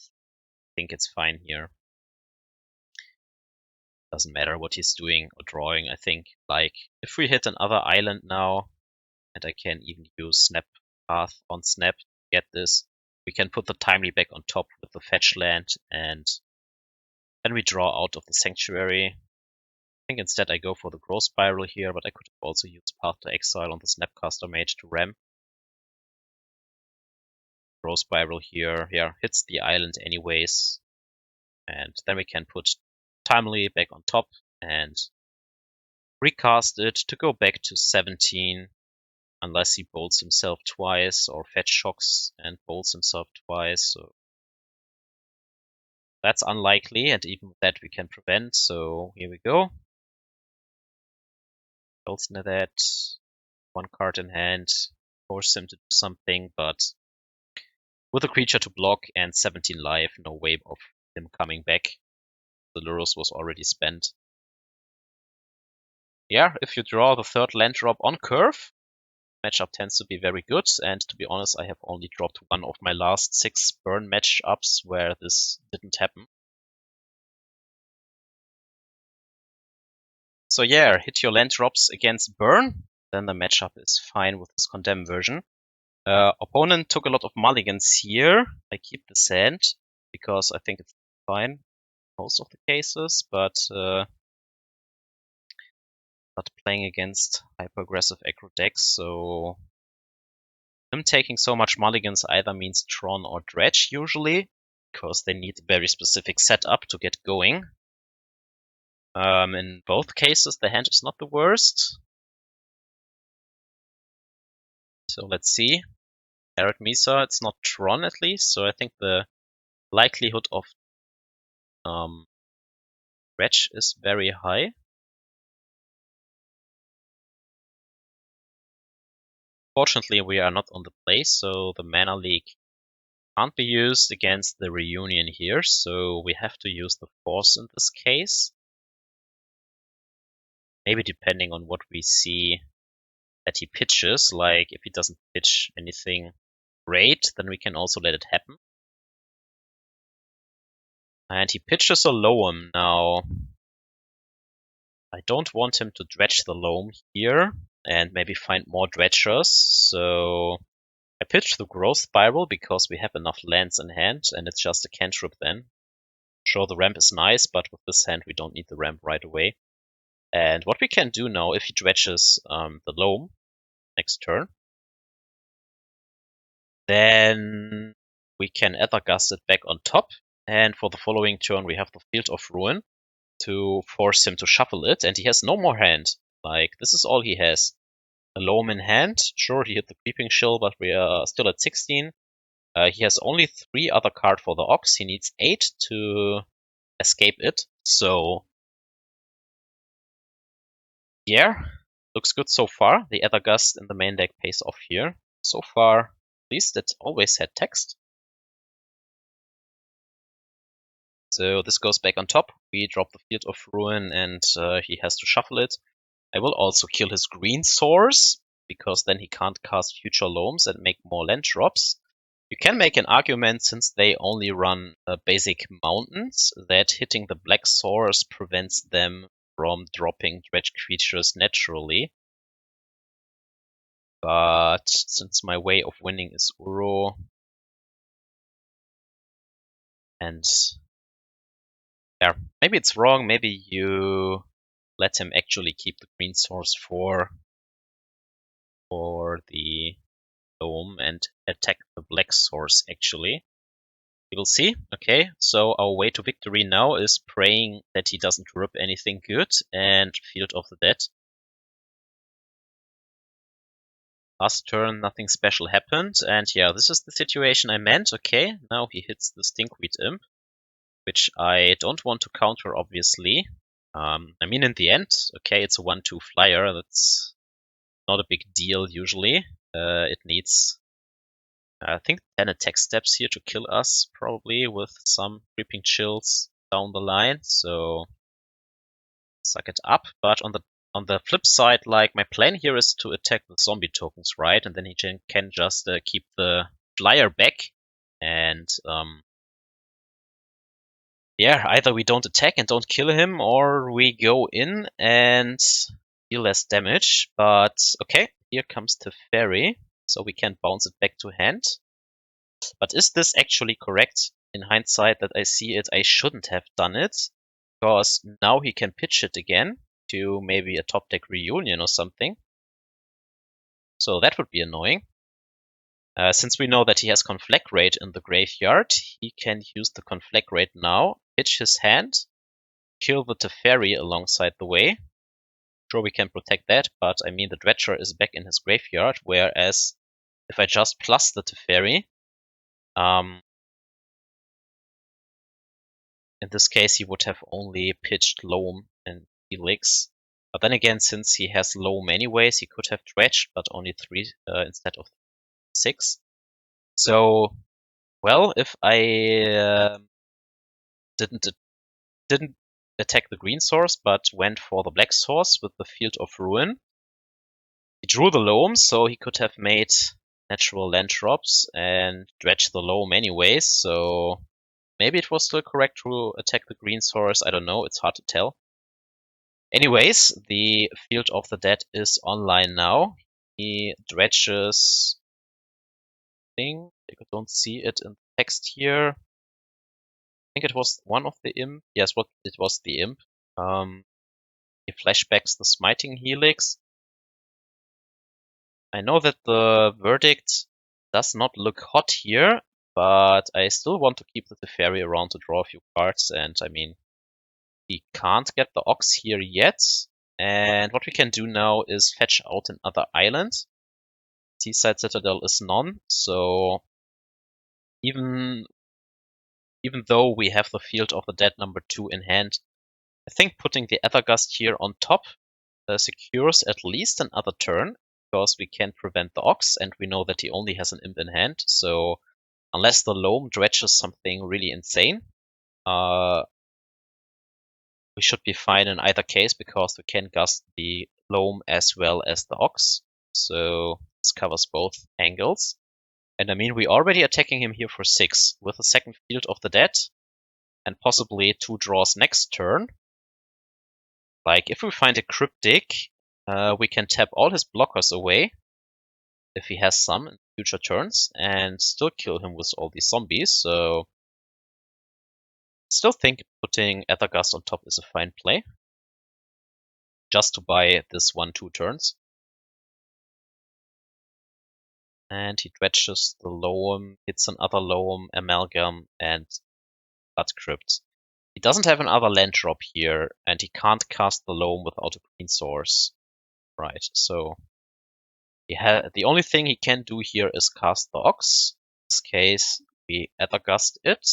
think it's fine here. Doesn't matter what he's doing or drawing. I think, like, if we hit another island now, and I can even use Snap Path on Snap to get this, we can put the timely back on top with the fetch land, and then we draw out of the Sanctuary. I think instead I go for the Growth Spiral here, but I could have also used Path to Exile on the Snapcaster Mage to ram. Growth Spiral here, yeah, hits the island anyways, and then we can put timely back on top and recast it to go back to 17, unless he bolts himself twice or fetch shocks and bolts himself twice. So That's unlikely, and even that we can prevent, so here we go. Spell Snare that, 1 card in hand, force him to do something, but with a creature to block and 17 life, no way of him coming back. The Lurus was already spent. Yeah, if you draw the 3rd land drop on curve, matchup tends to be very good, and to be honest, I have only dropped one of my last 6 burn matchups where this didn't happen. So yeah, hit your land drops against burn, then the matchup is fine with this Condemn version. Opponent took a lot of mulligans here. I keep the sand because I think it's fine most of the cases, but playing against hyper-aggressive aggro decks, so him taking so much mulligans either means Tron or Dredge usually, because they need a very specific setup to get going. In both cases, the hand is not the worst. So let's see. Arid Misa, it's not Tron at least, so I think the likelihood of Dredge is very high. Fortunately, we are not on the play, so the Mana Leak can't be used against the Reunion here, so we have to use the Force in this case. Maybe depending on what we see that he pitches, like if he doesn't pitch anything great, then we can also let it happen. And he pitches a Loam now. I don't want him to dredge the Loam here and maybe find more dredgers, so I pitch the Growth Spiral because we have enough lands in hand and it's just a cantrip then. Sure, the ramp is nice, but with this hand we don't need the ramp right away. And what we can do now, if he dredges the Loam next turn, then we can Aether Gust it back on top, and for the following turn we have the Field of Ruin to force him to shuffle it, and he has no more hand. Like, this is all he has. A Loam in hand. Sure, he hit the Creeping Chill, but we are still at 16. He has only 3 other cards for the Ox. He needs 8 to escape it. So, yeah, looks good so far. The Aether Gust in the main deck pays off here. So far, at least it always had text. So this goes back on top. We drop the Field of Ruin and he has to shuffle it. I will also kill his green source, because then he can't cast future Loams and make more land drops. You can make an argument, since they only run basic mountains, that hitting the black source prevents them from dropping dredge creatures naturally. But since my way of winning is Uro, and yeah, maybe it's wrong, maybe you let him actually keep the green source for the Dome and attack the black source actually. We will see. Okay, so our way to victory now is praying that he doesn't rip anything good and Field of the Dead. Last turn, nothing special happened, and yeah, this is the situation I meant. Okay, now he hits the Stinkweed Imp, which I don't want to counter, obviously. I mean, in the end, okay, it's a 1/2 flyer. That's not a big deal usually. It needs, I think, 10 attack steps here to kill us, probably, with some Creeping Chills down the line. So suck it up. But on the flip side, like, my plan here is to attack the zombie tokens, right? And then he can just keep the flyer back. And yeah, either we don't attack and don't kill him, or we go in and deal less damage. But okay, here comes Teferi, so we can bounce it back to hand. But is this actually correct? In hindsight that I see it, I shouldn't have done it, because now he can pitch it again to maybe a top deck Reunion or something. So that would be annoying. Since we know that he has Conflagrate in the graveyard, he can use the Conflagrate now, pitch his hand, kill the Teferi alongside the way. Sure, we can protect that, but I mean the Dredger is back in his graveyard, whereas if I just plus the Teferi, in this case he would have only pitched Loam and Helix. But then again, since he has Loam anyways, he could have dredged, but only 3 instead of 6. So, well, if I didn't attack the green source, but went for the black source with the Field of Ruin, he drew the Loam, so he could have made natural land drops and dredged the Loam anyways, so maybe it was still correct to attack the green source, I don't know, it's hard to tell. Anyways, the Field of the Dead is online now. He dredges, I think, you don't see it in the text here. I think it was one of the imp. Yes, it was the imp. He flashbacks the Smiting Helix. I know that the verdict does not look hot here, but I still want to keep the Teferi around to draw a few cards, and I mean, he can't get the Ox here yet, and what we can do now is fetch out another island. Seaside Citadel is none, so even though we have the Field of the Dead number 2 in hand, I think putting the Aether Gust here on top secures at least another turn, because we can prevent the Ox, and we know that he only has an imp in hand, so unless the Loam dredges something really insane, we should be fine in either case, because we can gust the Loam as well as the Ox, so this covers both angles. And I mean, we're already attacking him here for 6, with a second Field of the Dead, and possibly 2 draws next turn. Like, if we find a Cryptic, we can tap all his blockers away, if he has some in future turns, and still kill him with all these zombies, so I still think putting Aether Gust on top is a fine play. Just to buy this 1-2 turns. And he dredges the Loam, hits another Loam, Amalgam, and Blood Crypt. He doesn't have another land drop here, and he can't cast the Loam without a green source. Right, so the only thing he can do here is cast the Ox. In this case, we Aether Gust it.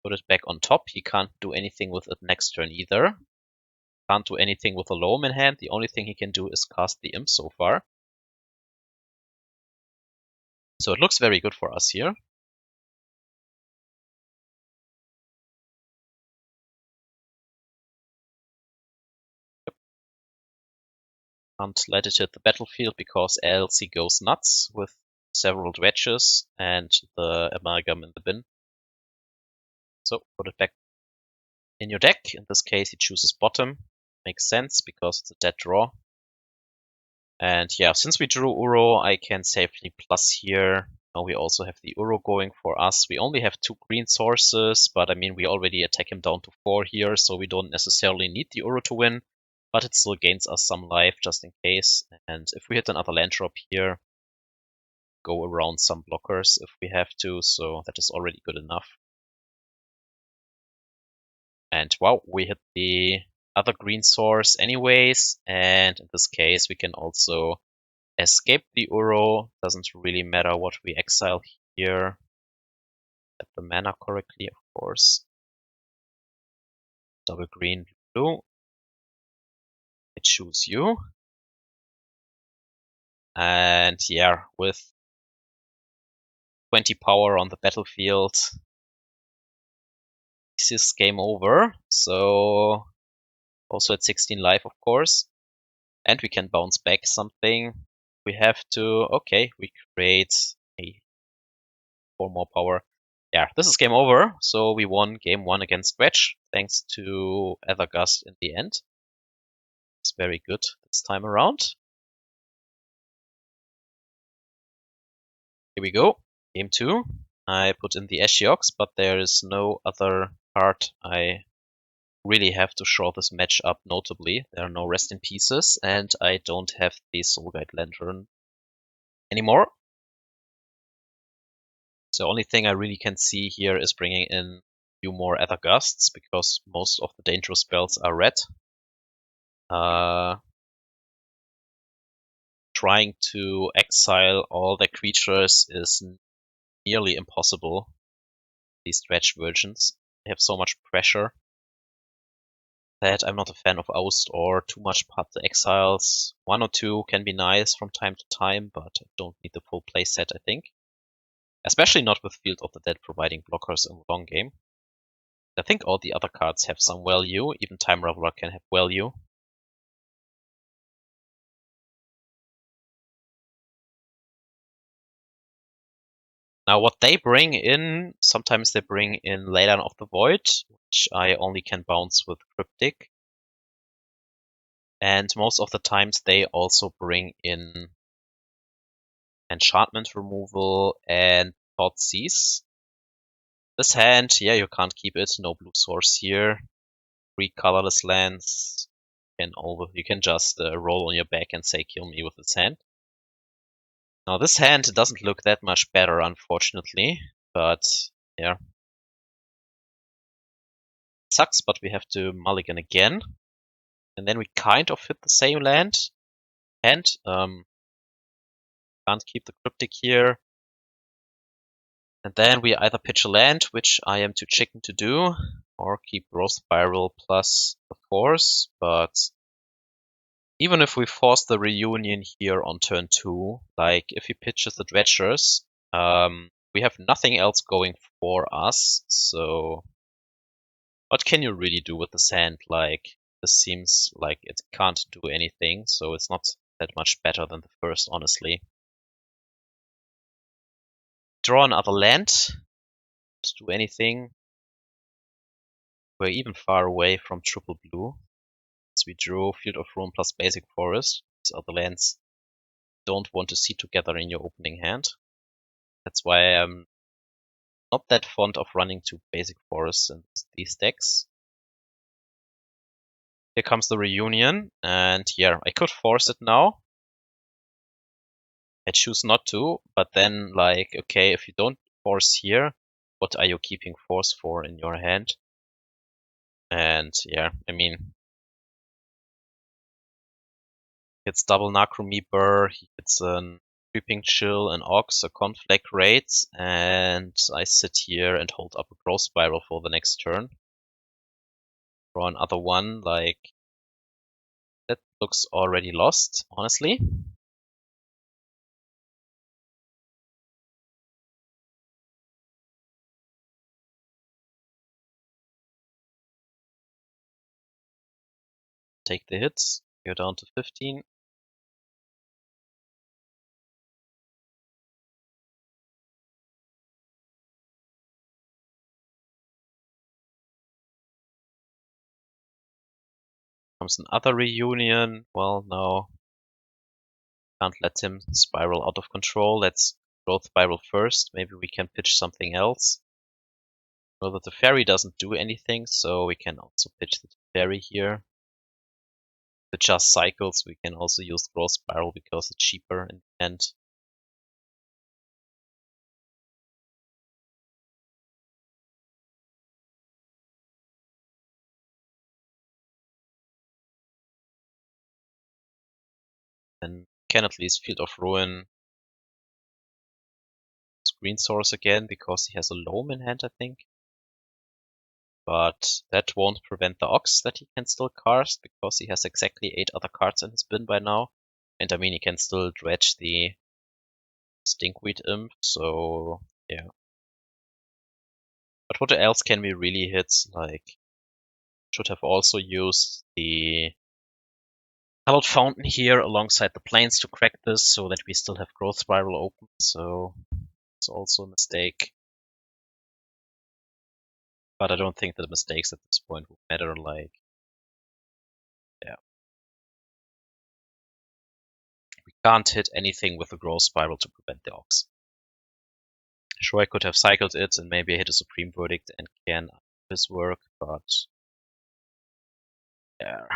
Put it back on top. He can't do anything with it next turn either. Can't do anything with the Loam in hand. The only thing he can do is cast the Imp so far. So it looks very good for us here. Can't let it hit the battlefield because else he goes nuts with several dredges and the Amalgam in the bin. So put it back in your deck. In this case, he chooses bottom. Makes sense because it's a dead draw. And yeah, since we drew Uro, I can safely plus here. Now we also have the Uro going for us. We only have 2 green sources, but I mean, we already attack him down to 4 here, so we don't necessarily need the Uro to win, but it still gains us some life just in case. And if we hit another land drop here, go around some blockers if we have to, so that is already good enough. And wow, we hit the other green source anyways, and in this case we can also escape the Uro. Doesn't really matter what we exile here. Get the mana correctly, of course. Double green, blue. I choose you. And yeah, with 20 power on the battlefield, this is game over. So also at 16 life, of course. And we can bounce back something. We have to, okay, we create a 4 more power. Yeah, this is game over. So we won game 1 against Scratch, thanks to Aether Gust in the end. It's very good this time around. Here we go, game 2. I put in the Ashioks, but there is no other card I really have to show this match up notably. There are no Rest in Pieces, and I don't have the Soul Guide Lantern anymore. So the only thing I really can see here is bringing in a few more Aether Gusts, because most of the dangerous spells are red. Trying to exile all the creatures is nearly impossible. these dredge versions. They have so much pressure that I'm not a fan of Oust or too much part the exiles. 1 or 2 can be nice from time to time, but I don't need the full playset, I think. Especially not with Field of the Dead providing blockers in the long game. I think all the other cards have some value, even Time Raveler can have value. Now what they bring in, sometimes they bring in Leyline of the Void, which I only can bounce with Cryptic. And most of the times they also bring in enchantment removal and Thoughtseize. This hand, yeah, you can't keep it, no blue source here. 3 colorless lands. You can just roll on your back and say kill me with this hand. Now this hand doesn't look that much better, unfortunately, but yeah. Sucks, but we have to mulligan again. And then we kind of hit the same land. And can't keep the Cryptic here. And then we either pitch a land, which I am too chicken to do, or keep Growth Spiral plus the Force. But even if we force the reunion here on turn 2, like if he pitches the Dredgers, we have nothing else going for us. So what can you really do with the sand? Like, this seems like it can't do anything, so it's not that much better than the first, honestly. Draw another land. Just do anything. We're even far away from triple blue. So we drew Field of Ruin plus Basic Forest. These other lands don't want to see together in your opening hand. That's why I'm not that fond of running to Basic Forests in these decks. Here comes the reunion, and yeah, I could force it now. I choose not to, but then, like, okay, if you don't force here, what are you keeping force for in your hand? And yeah, I mean, it's double Necromeeper, he gets a Creeping Chill, an Ox, a Conflict Raids, and I sit here and hold up a Growth Spiral for the next turn. Draw another one, like, that looks already lost, honestly. Take the hits, go down to 15. Comes another reunion. Well, no. Can't let him spiral out of control. Let's growth spiral first. Maybe we can pitch something else. Know that the Teferi doesn't do anything, so we can also pitch the Teferi here. If it just cycles, we can also use growth spiral because it's cheaper in the end. Then can at least Field of Ruin screen source again because he has a Loam in hand, I think. But that won't prevent the Ox that he can still cast because he has exactly 8 other cards in his bin by now. And I mean, he can still dredge the Stinkweed Imp, so yeah. But what else can we really hit? Like, should have also used the Hallowed Fountain here alongside the Plains to crack this so that we still have Growth Spiral open, so it's also a mistake. But I don't think that the mistakes at this point will matter, like, yeah. We can't hit anything with the Growth Spiral to prevent the Ox. Sure, I could have cycled it and maybe I hit a Supreme Verdict and can this work, but yeah.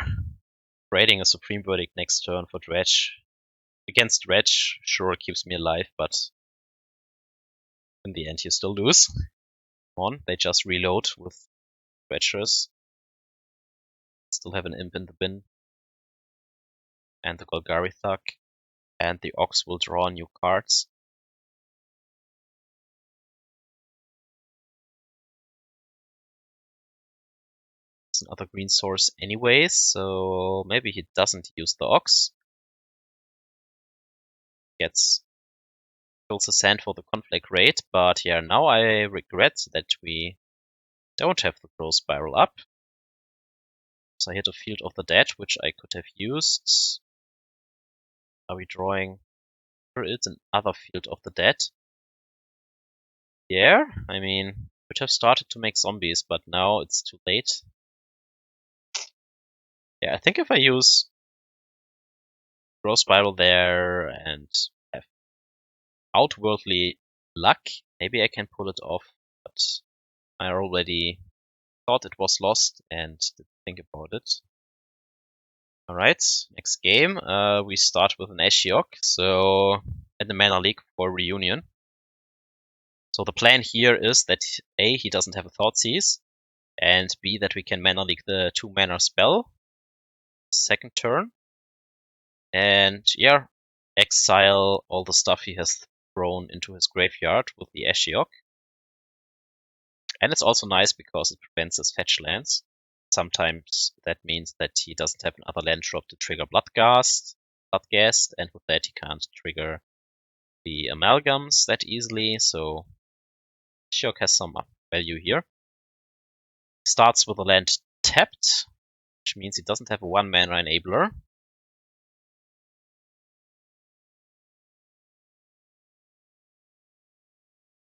Raiding a Supreme Verdict next turn for Dredge. Against Dredge, sure, keeps me alive, but in the end you still lose. Come on, they just reload with Dredgers. Still have an Imp in the bin. And the Golgari Thug. And the Ox will draw new cards. use another green source anyways, so maybe he doesn't use the Ox. Kills the sand for the conflict rate, but yeah, now I regret that we don't have the Growth Spiral up. So I hit a Field of the Dead, which I could have used. Are we drawing for it another Field of the Dead? Yeah, I mean, could have started to make zombies, but now it's too late. Yeah, I think if I use Growth Spiral there and have outworldly luck, maybe I can pull it off, but I already thought it was lost and didn't think about it. Alright, next game. We start with an Ashiok, so in the Mana League for Reunion. So the plan here is that A, he doesn't have a Thoughtseize, and B, that we can Mana League the 2-mana spell second turn. And yeah, exile all the stuff he has thrown into his graveyard with the Ashiok. And it's also nice because it prevents his fetch lands. Sometimes that means that he doesn't have another land drop to trigger Bloodghast, and with that he can't trigger the Amalgams that easily, so Ashiok has some value here. He starts with a land tapped, which means he doesn't have a 1-mana enabler.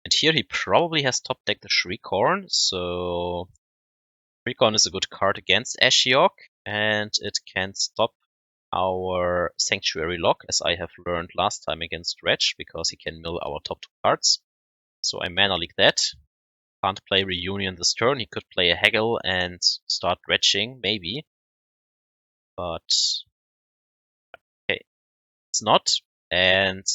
And here he probably has top decked the Shriekhorn, so Shriekhorn is a good card against Ashiok, and it can stop our Sanctuary Lock, as I have learned last time against Dredge, because he can mill our top 2 cards. So I Mana League that. Can't play Reunion this turn. He could play a Haggle and start dredging, maybe. But okay, it's not. And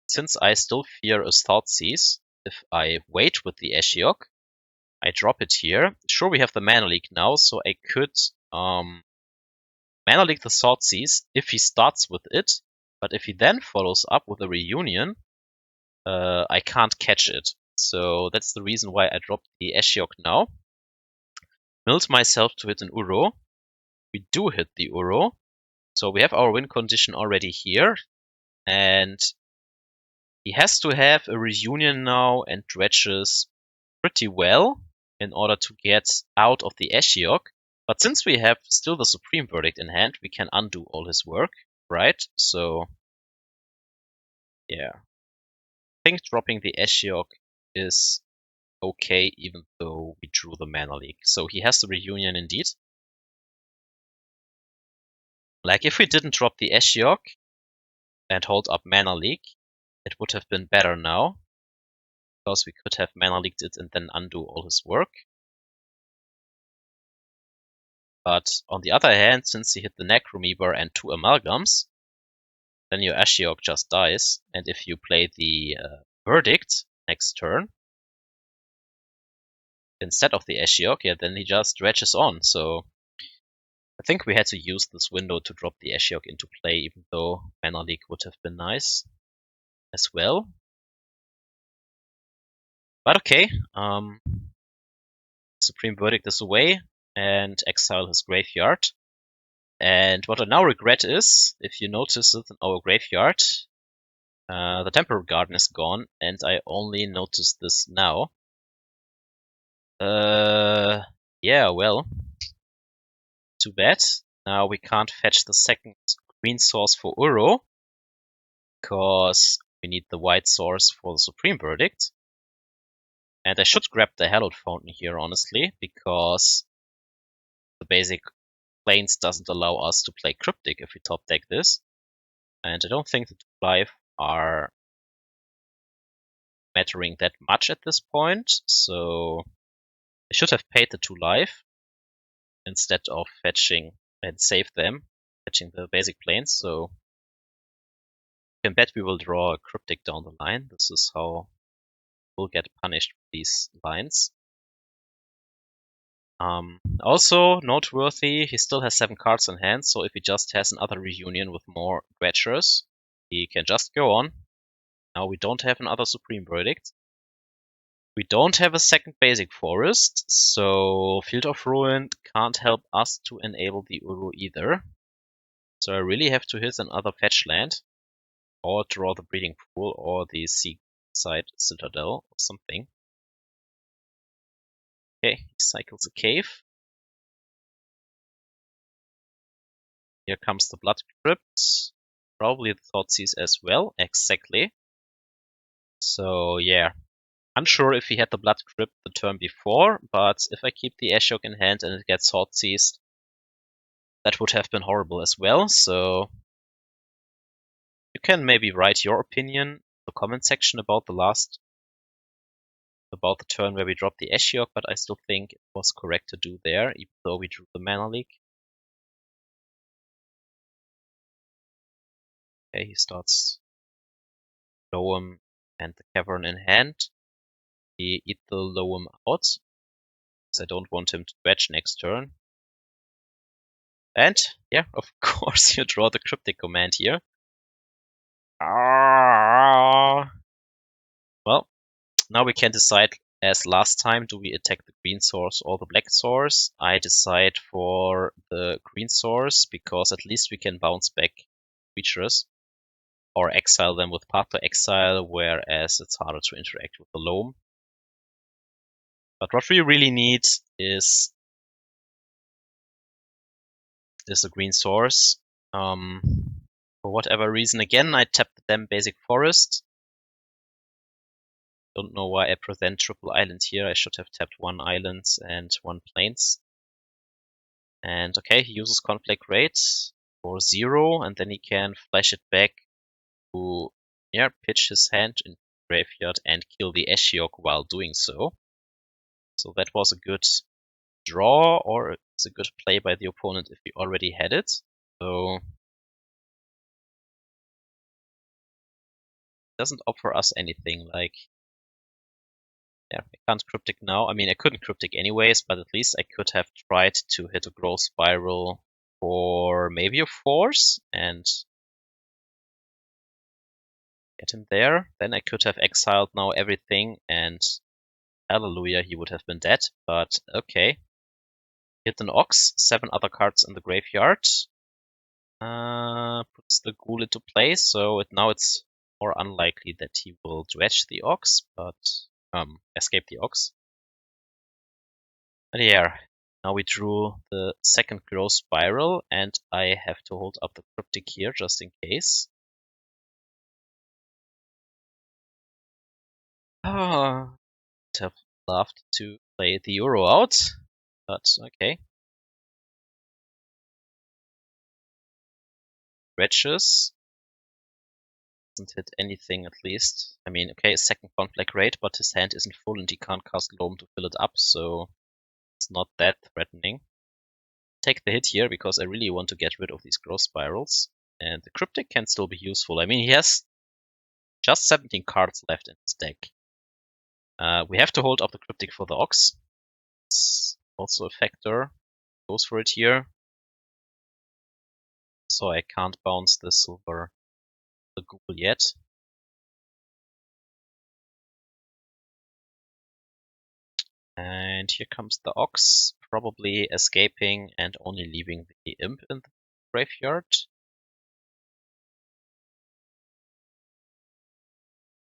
since I still fear a Thoughtseize, if I wait with the Ashiok, I drop it here. Sure, we have the Mana League now, so I could Mana League the Thoughtseize if he starts with it. But if he then follows up with a Reunion, I can't catch it. So that's the reason why I dropped the Ashiok now. Milled myself to hit an Uro. We do hit the Uro. So we have our win condition already here. And he has to have a Reunion now and dredges pretty well in order to get out of the Ashiok. But since we have still the Supreme Verdict in hand, we can undo all his work, right? So yeah. I think dropping the Ashiok is okay, even though we drew the Mana League. So he has the Reunion indeed. Like, if we didn't drop the Ashiok and hold up Mana League, it would have been better now, because we could have Mana Leagued it and then undo all his work. But on the other hand, since he hit the Necromeaver and 2 Amalgams, then your Ashiok just dies, and if you play the Verdict next turn, instead of the Ashiok, yeah, then he just dredges on, so I think we had to use this window to drop the Ashiok into play, even though Mana League would have been nice as well. But okay, Supreme Verdict is away, and exile his graveyard. And what I now regret is, if you notice it in our graveyard, the Temporal Garden is gone, and I only noticed this now. Yeah, well, too bad. Now we can't fetch the second green source for Uro, because we need the white source for the Supreme Verdict. And I should grab the Hallowed Fountain here, honestly, because the basic Plains doesn't allow us to play Cryptic if we top deck this. And I don't think the 2-life are mattering that much at this point, so I should have paid the 2-life instead of fetching and save them, fetching the basic Plains, so I can bet we will draw a Cryptic down the line. This is how we'll get punished with these lines. Also noteworthy, he still has 7 cards in hand, so if he just has another Reunion with more Dredgers, he can just go on. Now we don't have another Supreme Verdict. We don't have a second basic forest, so Field of Ruin can't help us to enable the Uru either. So I really have to hit another fetch land, or draw the Breeding Pool, or the Seaside Citadel, or something. Okay, he cycles a cave. Here comes the Blood Crypt. Probably the Thoughtseize as well, exactly. So yeah, unsure if he had the Blood Crypt the turn before, but if I keep the Ashiok in hand and it gets Thoughtseized, that would have been horrible as well. So you can maybe write your opinion in the comment section about the turn where we dropped the Ashiok, but I still think it was correct to do there, even though we drew the mana leak. Okay, he starts Loam and the Cavern in hand. He eat the Loam out, because I don't want him to dredge next turn. And yeah, of course you draw the Cryptic Command here. Well, now we can decide as last time, do we attack the green source or the black source? I decide for the green source, because at least we can bounce back creatures or exile them with Path to Exile, whereas it's harder to interact with the Loam. But what we really need is a green source. For whatever reason, again, I tapped them basic forest. Don't know why I present triple island here. I should have tapped one island and one plains. And okay, he uses conflict rate for 0, and then he can flash it back to pitch his hand in graveyard and kill the Ashiok while doing so. So that was a good draw, or it's a good play by the opponent if he already had it. So doesn't offer us anything like, yeah, I can't Cryptic now. I mean, I couldn't Cryptic anyways, but at least I could have tried to hit a Growth Spiral for maybe a Force and get him there. Then I could have exiled now everything, and hallelujah, he would have been dead. But okay. Hit an Ox, 7 other cards in the graveyard. Puts the Ghoul into play, so now it's more unlikely that he will dredge the Ox, but escape the Ox. But yeah, now we drew the second Growth Spiral, and I have to hold up the Cryptic here just in case. Oh, I'd have loved to play the Euro out, but okay. Dredges. Doesn't hit anything at least. I mean, okay, second conflict rate, but his hand isn't full and he can't cast Loam to fill it up, so it's not that threatening. Take the hit here because I really want to get rid of these Growth Spirals. And the Cryptic can still be useful. I mean, he has just 17 cards left in his deck. We have to hold up the Cryptic for the Ox. It's also a factor. Goes for it here. So I can't bounce the Ghoul yet. And here comes the Ox, probably escaping and only leaving the Imp in the graveyard.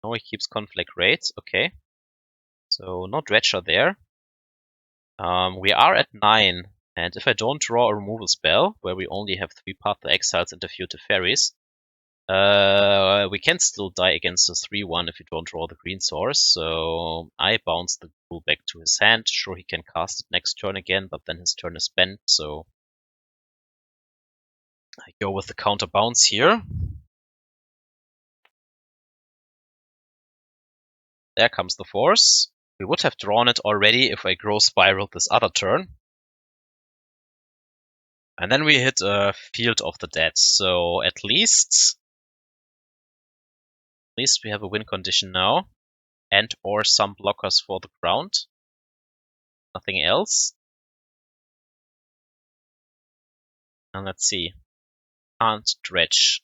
Now he keeps conflict rates, okay. So no Dredger there. We are at 9, and if I don't draw a removal spell, where we only have 3 Path to Exiles and a few Teferis, we can still die against the 3-1 if you don't draw the green source, so I bounce the Ghoul back to his hand. Sure, he can cast it next turn again, but then his turn is spent, so I go with the counter bounce here. There comes the Force. We would have drawn it already if I Growth Spiral this other turn. And then we hit a Field of the Dead, so at least we have a win condition now, and or some blockers for the ground. Nothing else. And let's see. Can't dredge.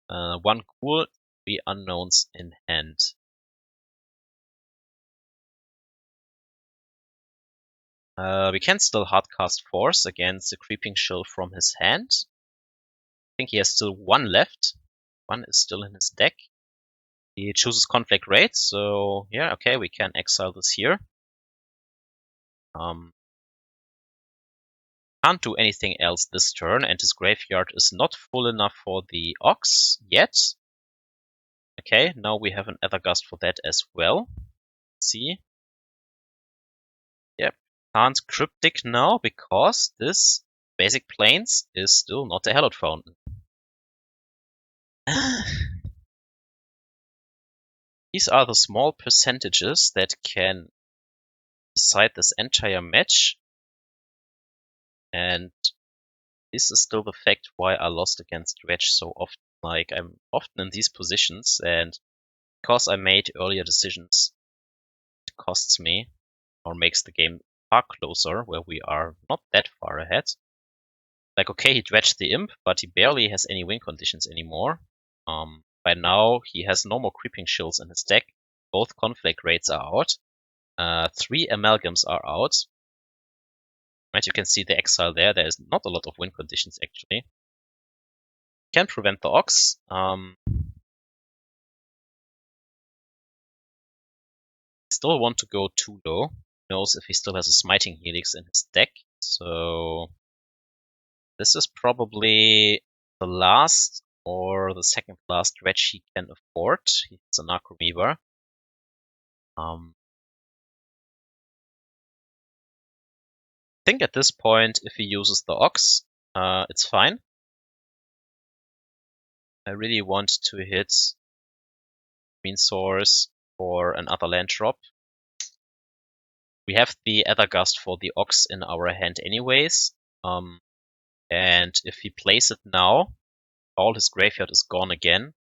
1 Ghoul, 3 unknowns in hand. We can still hardcast Force against the Creeping Shield from his hand. I think he has still one left. One is still in his deck. He chooses Conflict Raid, so yeah, okay, we can exile this here. Can't do anything else this turn, and his graveyard is not full enough for the Ox yet. Okay, now we have an Aether Gust for that as well. Let's see. Yep, can't Cryptic now because this basic Plains is still not a Hallowed Fountain. These are the small percentages that can decide this entire match, and this is still the fact why I lost against Dredge so often. Like, I'm often in these positions, and because I made earlier decisions, it costs me or makes the game far closer, where we are not that far ahead. Like, okay, he dredged the Imp, but he barely has any win conditions anymore. By now, he has no more Creeping Shields in his deck. Both Conflict Raids are out. 3 Amalgams are out. Right, you can see the Exile there. There is not a lot of win conditions, actually. Can prevent the Ox. Still want to go too low. Knows if he still has a Smiting Helix in his deck. So this is probably the last or the second last dredge he can afford. He's a Necromeaver. I think at this point, if he uses the Ox, it's fine. I really want to hit Green Source for another land drop. We have the Aether Gust for the Ox in our hand anyways. And if he plays it now, all his graveyard is gone again.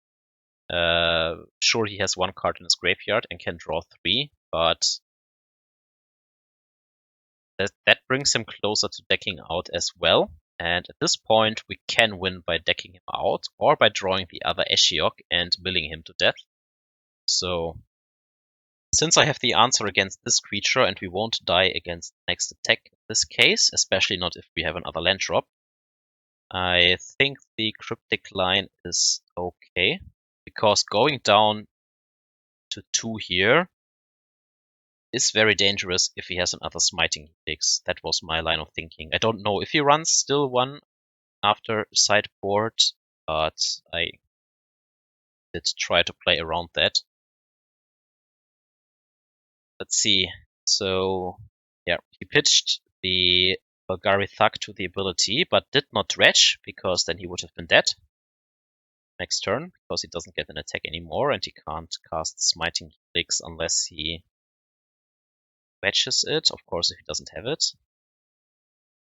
Sure, he has one card in his graveyard and can draw 3, but that brings him closer to decking out as well. And at this point, we can win by decking him out or by drawing the other Ashiok and milling him to death. So, since I have the answer against this creature and we won't die against the next attack in this case, especially not if we have another land drop, I think the Cryptic line is okay. Because going down to 2 here is very dangerous if he has another Smiting Helix. That was my line of thinking. I don't know if he runs still one after Sideboard, but I did try to play around that. Let's see. So, yeah, he pitched the Golgari Thug to the ability, but did not dredge, because then he would have been dead next turn, because he doesn't get an attack anymore, and he can't cast Smiting Helix unless he fetches it, of course, if he doesn't have it.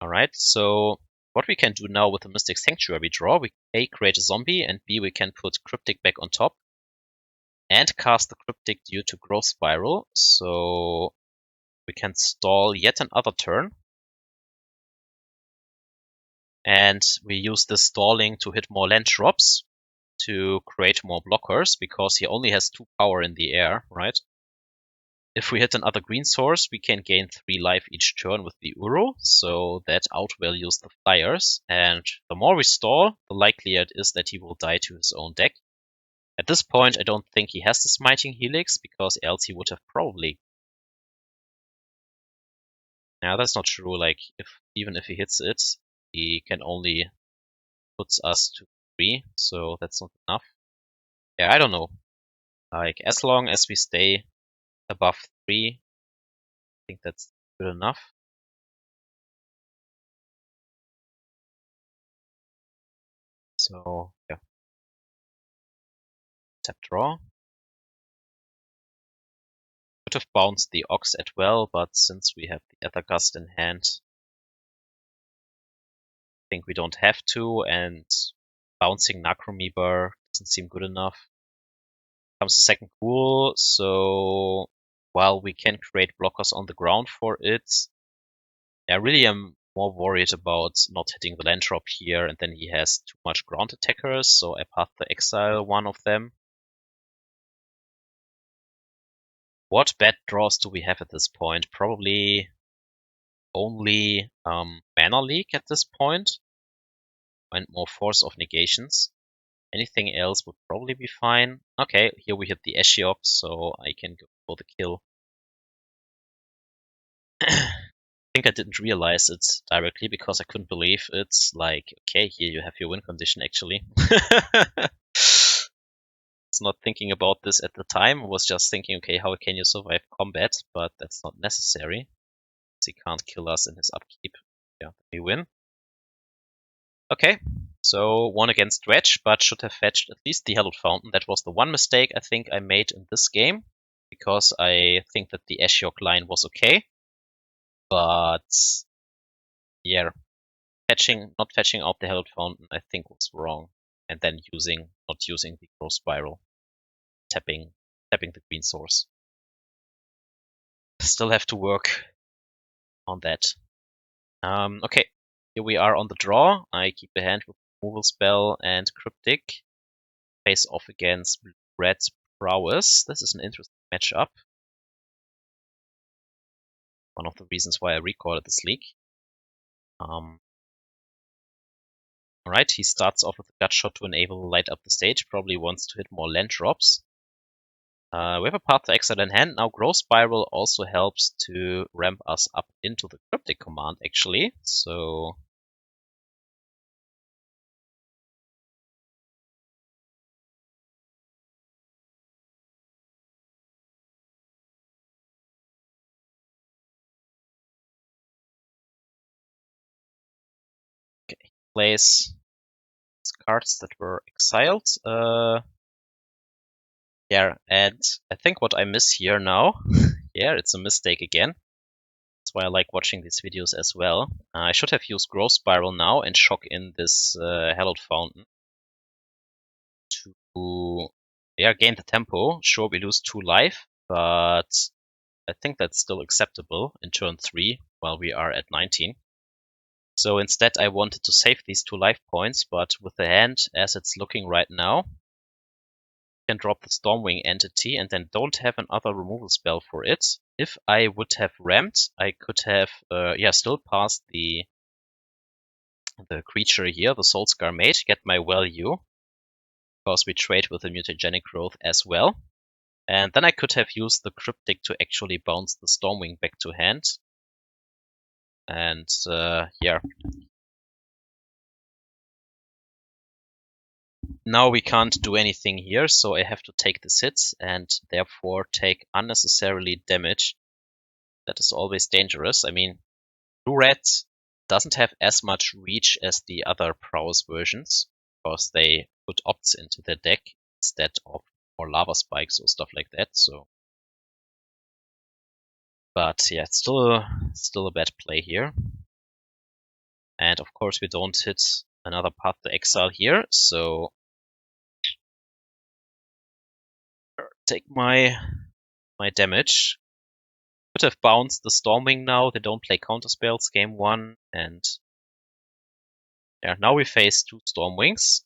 Alright, so what we can do now with the Mystic Sanctuary draw, we A, create a zombie, and B, we can put Cryptic back on top and cast the Cryptic due to Growth Spiral, so we can stall yet another turn. And we use this stalling to hit more land drops to create more blockers, because he only has 2 power in the air, right? If we hit another green source, we can gain 3 life each turn with the Uro, so that outvalues the flyers. And the more we stall, the likelier it is that he will die to his own deck. At this point, I don't think he has the Smiting Helix, because else he would have probably... Now, that's not true. Like, even if he hits it, he can only puts us to 3, so that's not enough. Yeah, I don't know. Like, as long as we stay above 3, I think that's good enough. So, yeah. Tap draw. Could have bounced the Ox as well, but since we have the Aether Gust in hand, I think we don't have to, and bouncing Necromeaver doesn't seem good enough. Comes the second Ghoul, so while we can create blockers on the ground for it, I really am more worried about not hitting the land drop here, and then he has too much ground attackers, so I path to exile one of them. What bad draws do we have at this point? Probably only mana leak at this point, and more Force of Negations. Anything else would probably be fine. Okay, here we hit the Ashiok, so I can go for the kill. I think I didn't realize it directly because I couldn't believe it's like, okay, here you have your win condition actually. I was not thinking about this at the time. I was just thinking, okay, how can you survive combat? But that's not necessary. He can't kill us in his upkeep. Yeah, we win. Okay, so 1 against Dredge, but should have fetched at least the Hallowed Fountain. That was the one mistake I think I made in this game, because I think that the Ashiok line was okay. But yeah, not fetching out the Hallowed Fountain I think was wrong. And then not using the Growth Spiral, tapping the green source. Still have to work on that. Okay, here we are on the draw. I keep the hand with Removal Spell and Cryptic. Face off against Red Prowess. This is an interesting matchup. One of the reasons why I recorded this league. Alright, he starts off with a gut shot to enable light up the stage. Probably wants to hit more land drops. We have a Path to Exile in hand. Now Growth Spiral also helps to ramp us up into the Cryptic Command actually. So okay, plays cards that were exiled. Yeah, and I think what I miss here now, yeah, it's a mistake again. That's why I like watching these videos as well. I should have used Growth Spiral now and shock in this Hallowed Fountain to gain the tempo. Sure, we lose 2 life, but I think that's still acceptable in turn 3 while we are at 19. So instead I wanted to save these 2 life points, but with the hand as it's looking right now, can drop the Stormwing entity and then don't have another removal spell for it. If I would have rammed, I could have still passed the creature here, the Soulscar Mage, get my value, because we trade with the mutagenic growth as well. And then I could have used the Cryptic to actually bounce the Stormwing back to hand. And now we can't do anything here, so I have to take this hit and therefore take unnecessarily damage. That is always dangerous. I mean, Blue-Red doesn't have as much reach as the other Prowess versions, because they put opts into their deck instead of more Lava Spikes or stuff like that. So, but yeah, it's still a bad play here. And of course, we don't hit another Path to Exile here, so take my damage. Could have bounced the Stormwing now. They don't play counterspells game 1, and yeah, now we face 2 Stormwings.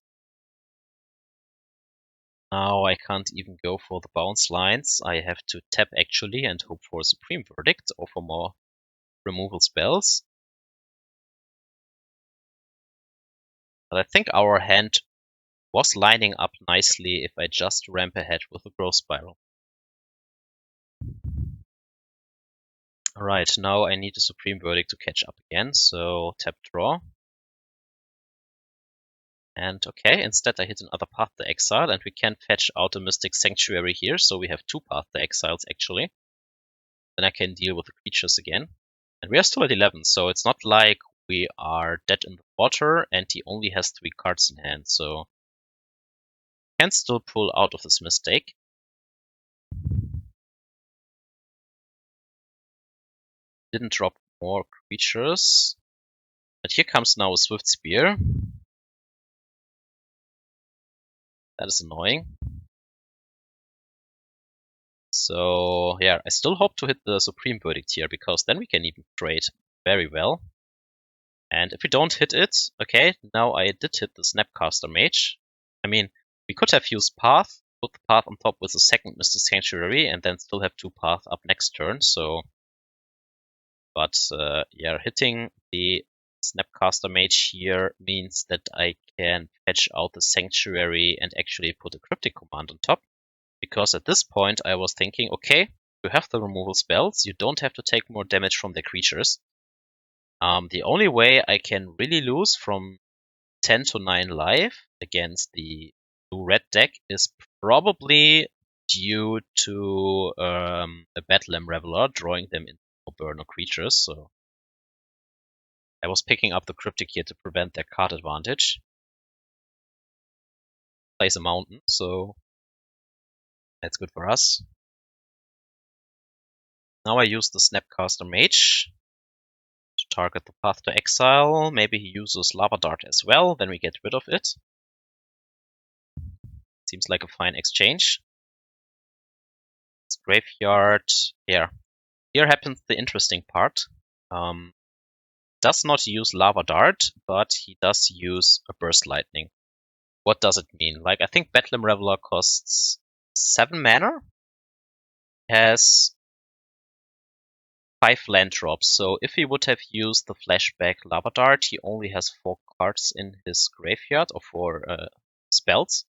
Now I can't even go for the bounce lines. I have to tap actually and hope for a Supreme Verdict or for more removal spells. But I think our hand was lining up nicely if I just ramp ahead with a Growth Spiral. Alright, now I need a Supreme Verdict to catch up again, so tap draw. And okay, instead I hit another Path to Exile, and we can fetch out a Mystic Sanctuary here, so we have 2 Path to Exiles actually. Then I can deal with the creatures again. And we are still at 11, so it's not like we are dead in the water, and he only has 3 cards in hand, so can still pull out of this mistake. Didn't drop more creatures. But here comes now a Swift Spear. That is annoying. So yeah, I still hope to hit the Supreme Verdict here, because then we can even trade very well. And if we don't hit it, okay, now I did hit the Snapcaster Mage. I mean, we could have used Path, put the Path on top with a second Mystic Sanctuary, and then still have 2 Path up next turn, so But yeah, hitting the Snapcaster Mage here means that I can fetch out the Sanctuary and actually put a Cryptic Command on top. Because at this point I was thinking, okay, you have the removal spells, you don't have to take more damage from the creatures. The only way I can really lose from 10 to 9 life against the blue-red deck is probably due to a Bedlam Raveler drawing them into burn or creatures. So I was picking up the Cryptic here to prevent their card advantage. Plays a mountain, so that's good for us. Now I use the Snapcaster Mage to target the Path to Exile. Maybe he uses Lava Dart as well, then we get rid of it. Seems like a fine exchange. It's graveyard. Yeah. Here happens the interesting part. Does not use Lava Dart, but he does use a Burst Lightning. What does it mean? Like, I think Bedlam Raveler costs 7 mana, has 5 land drops, so if he would have used the flashback Lava Dart, he only has 4 cards in his graveyard, or 4 spells.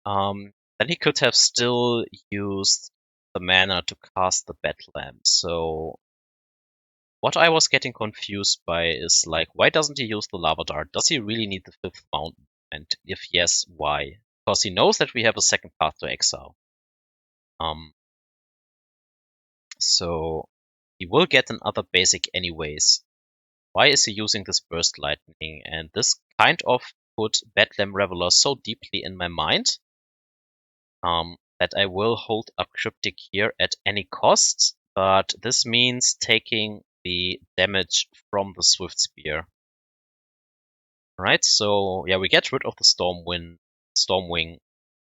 Then he could have still used the mana to cast the Bedlam. So what I was getting confused by is, like, why doesn't he use the Lava Dart? Does he really need the 5th mountain? And if yes, why? Because he knows that we have a second path to exile. So he will get another basic anyways. Why is he using this Burst Lightning? And this kind of put Bedlam Raveler so deeply in my mind that I will hold up Cryptic here at any cost, but this means taking the damage from the Swift Spear. Right, so yeah, we get rid of the Stormwing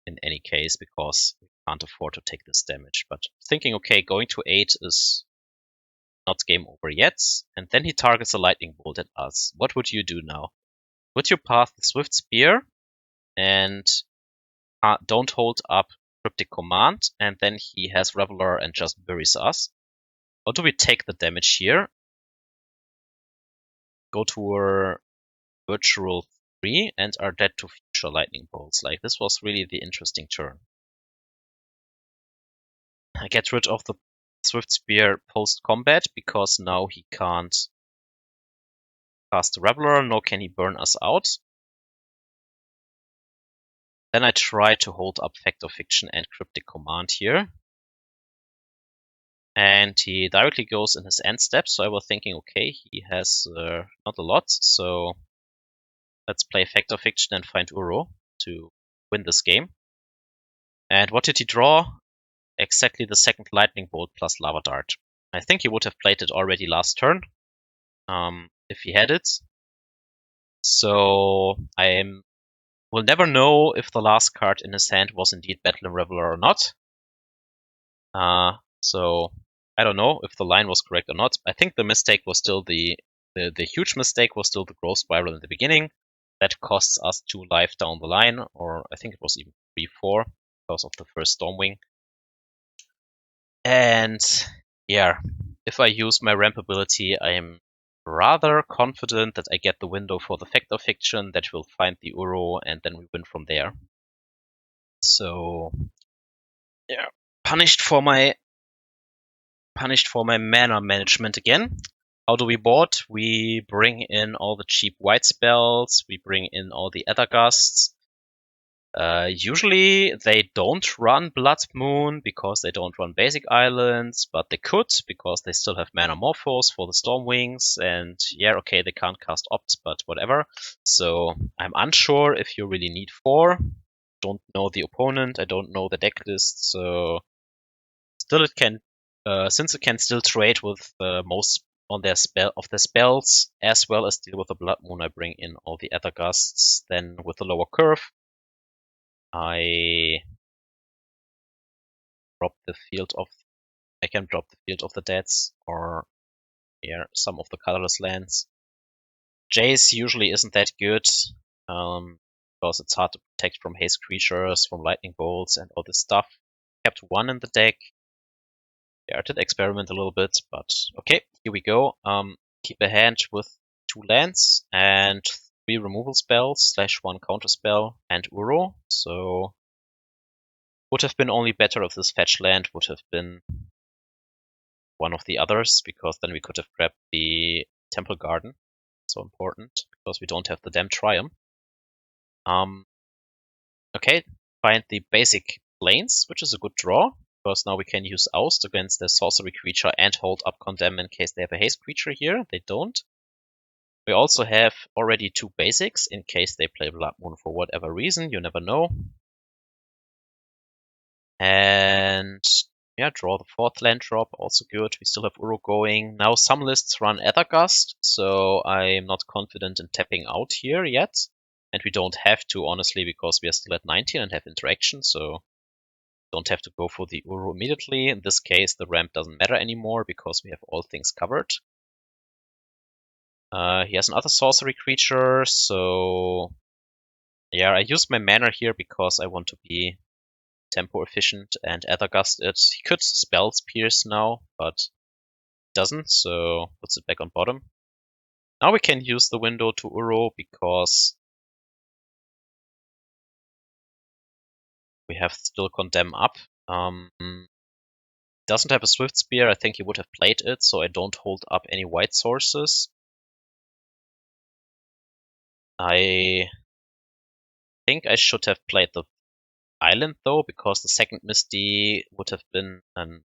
in any case, because we can't afford to take this damage. But thinking, okay, going to 8 is not game over yet, and then he targets a Lightning Bolt at us. What would you do now? Would you path the Swift Spear and don't hold up Cryptic Command, and then he has Raveler and just buries us? Or do we take the damage here, go to a virtual 3, and are dead to future Lightning Bolts? Like, this was really the interesting turn. I get rid of the Swift Spear post-combat, because now he can't cast the Raveler, nor can he burn us out. Then I try to hold up Fact or Fiction and Cryptic Command here. And he directly goes in his end step, so I was thinking, okay, he has not a lot, so let's play Fact or Fiction and find Uro to win this game. And what did he draw? Exactly the second Lightning Bolt plus Lava Dart. I think he would have played it already last turn, if he had it. So I will never know if the last card in his hand was indeed Bedlam Raveler or not. So I don't know if the line was correct or not. I think the mistake was still the huge mistake was still the growth spiral in the beginning. That costs us 2 life down the line, or I think it was even 3-4 because of the first Stormwing. And yeah, if I use my ramp ability, I am rather confident that I get the window for the Fact or Fiction that will find the Uro, and then we win from there. So yeah, punished for my mana management again. How do we board? We bring in all the cheap white spells, we bring in all the Aether Gusts. Usually they don't run Blood Moon because they don't run basic islands, but they could because they still have Mana Morphos for the Stormwings, and yeah, okay, they can't cast Opt, but whatever. So I'm unsure if you really need 4. Don't know the opponent, I don't know the decklist, so still it can, since it can still trade with most on their spells, as well as deal with the Blood Moon, I bring in all the Aether Gusts. Then with the lower curve, I drop the Field of I can drop the Field of the Deads, or yeah, some of the colorless lands. Jace usually isn't that good, because it's hard to protect from haste creatures, from lightning bolts, and all this stuff. Kept 1 in the deck. yeah, I did experiment a little bit, but okay, here we go. Keep a hand with 2 lands and 3 removal spells / 1 counter spell and Uro. So would have been only better if this fetch land would have been one of the others, because then we could have grabbed the Temple Garden. So important, because we don't have the damn Triumph. Okay, find the basic planes, which is a good draw, because now we can use Oust against their sorcery creature and hold up Condemn in case they have a haste creature here. They don't. We also have already 2 basics in case they play Blood Moon for whatever reason, you never know. And yeah, draw the 4th land drop, also good. We still have Uro going. Now some lists run Aether Gust, so I'm not confident in tapping out here yet. And we don't have to, honestly, because we are still at 19 and have interaction, so don't have to go for the Uro immediately. In this case, the ramp doesn't matter anymore because we have all things covered. He has another sorcery creature, so yeah, I use my mana here because I want to be tempo efficient and Aether Gust it. He could Spells Pierce now, but doesn't, so puts it back on bottom. Now we can use the window to Uro because we have still Condemn up. Doesn't have a Swift Spear. I think he would have played it, so I don't hold up any white sources. I think I should have played the island though, because the second Misty would have been an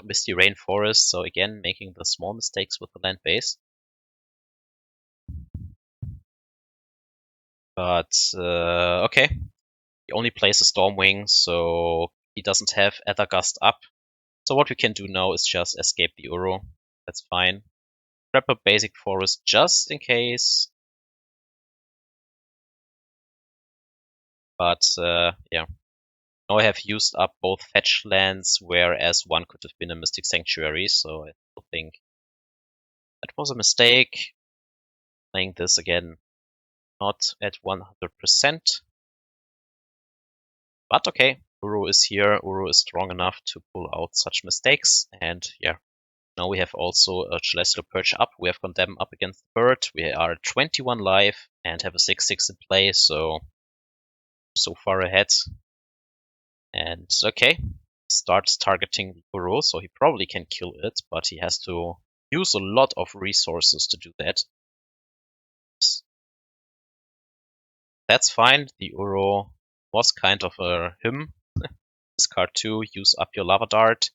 Misty Rainforest, so again making the small mistakes with the land base. But okay, he only plays a Stormwing, so he doesn't have Aether Gust up. So what we can do now is just escape the Uro. That's fine. Grab a basic forest just in case. But yeah, now I have used up both fetch lands, whereas one could have been a Mystic Sanctuary, so I still think that was a mistake. Playing this again, not at 100%. But okay, Uro is here. Uro is strong enough to pull out such mistakes. And yeah, now we have also a Celestial Purge up. We have Condemn up against the bird. We are at 21 life and have a 6/6 in play, so far ahead. And okay, starts targeting Uro, so he probably can kill it, but he has to use a lot of resources to do that. That's fine. The Uro was kind of a him. Discard 2, use up your Lava Dart.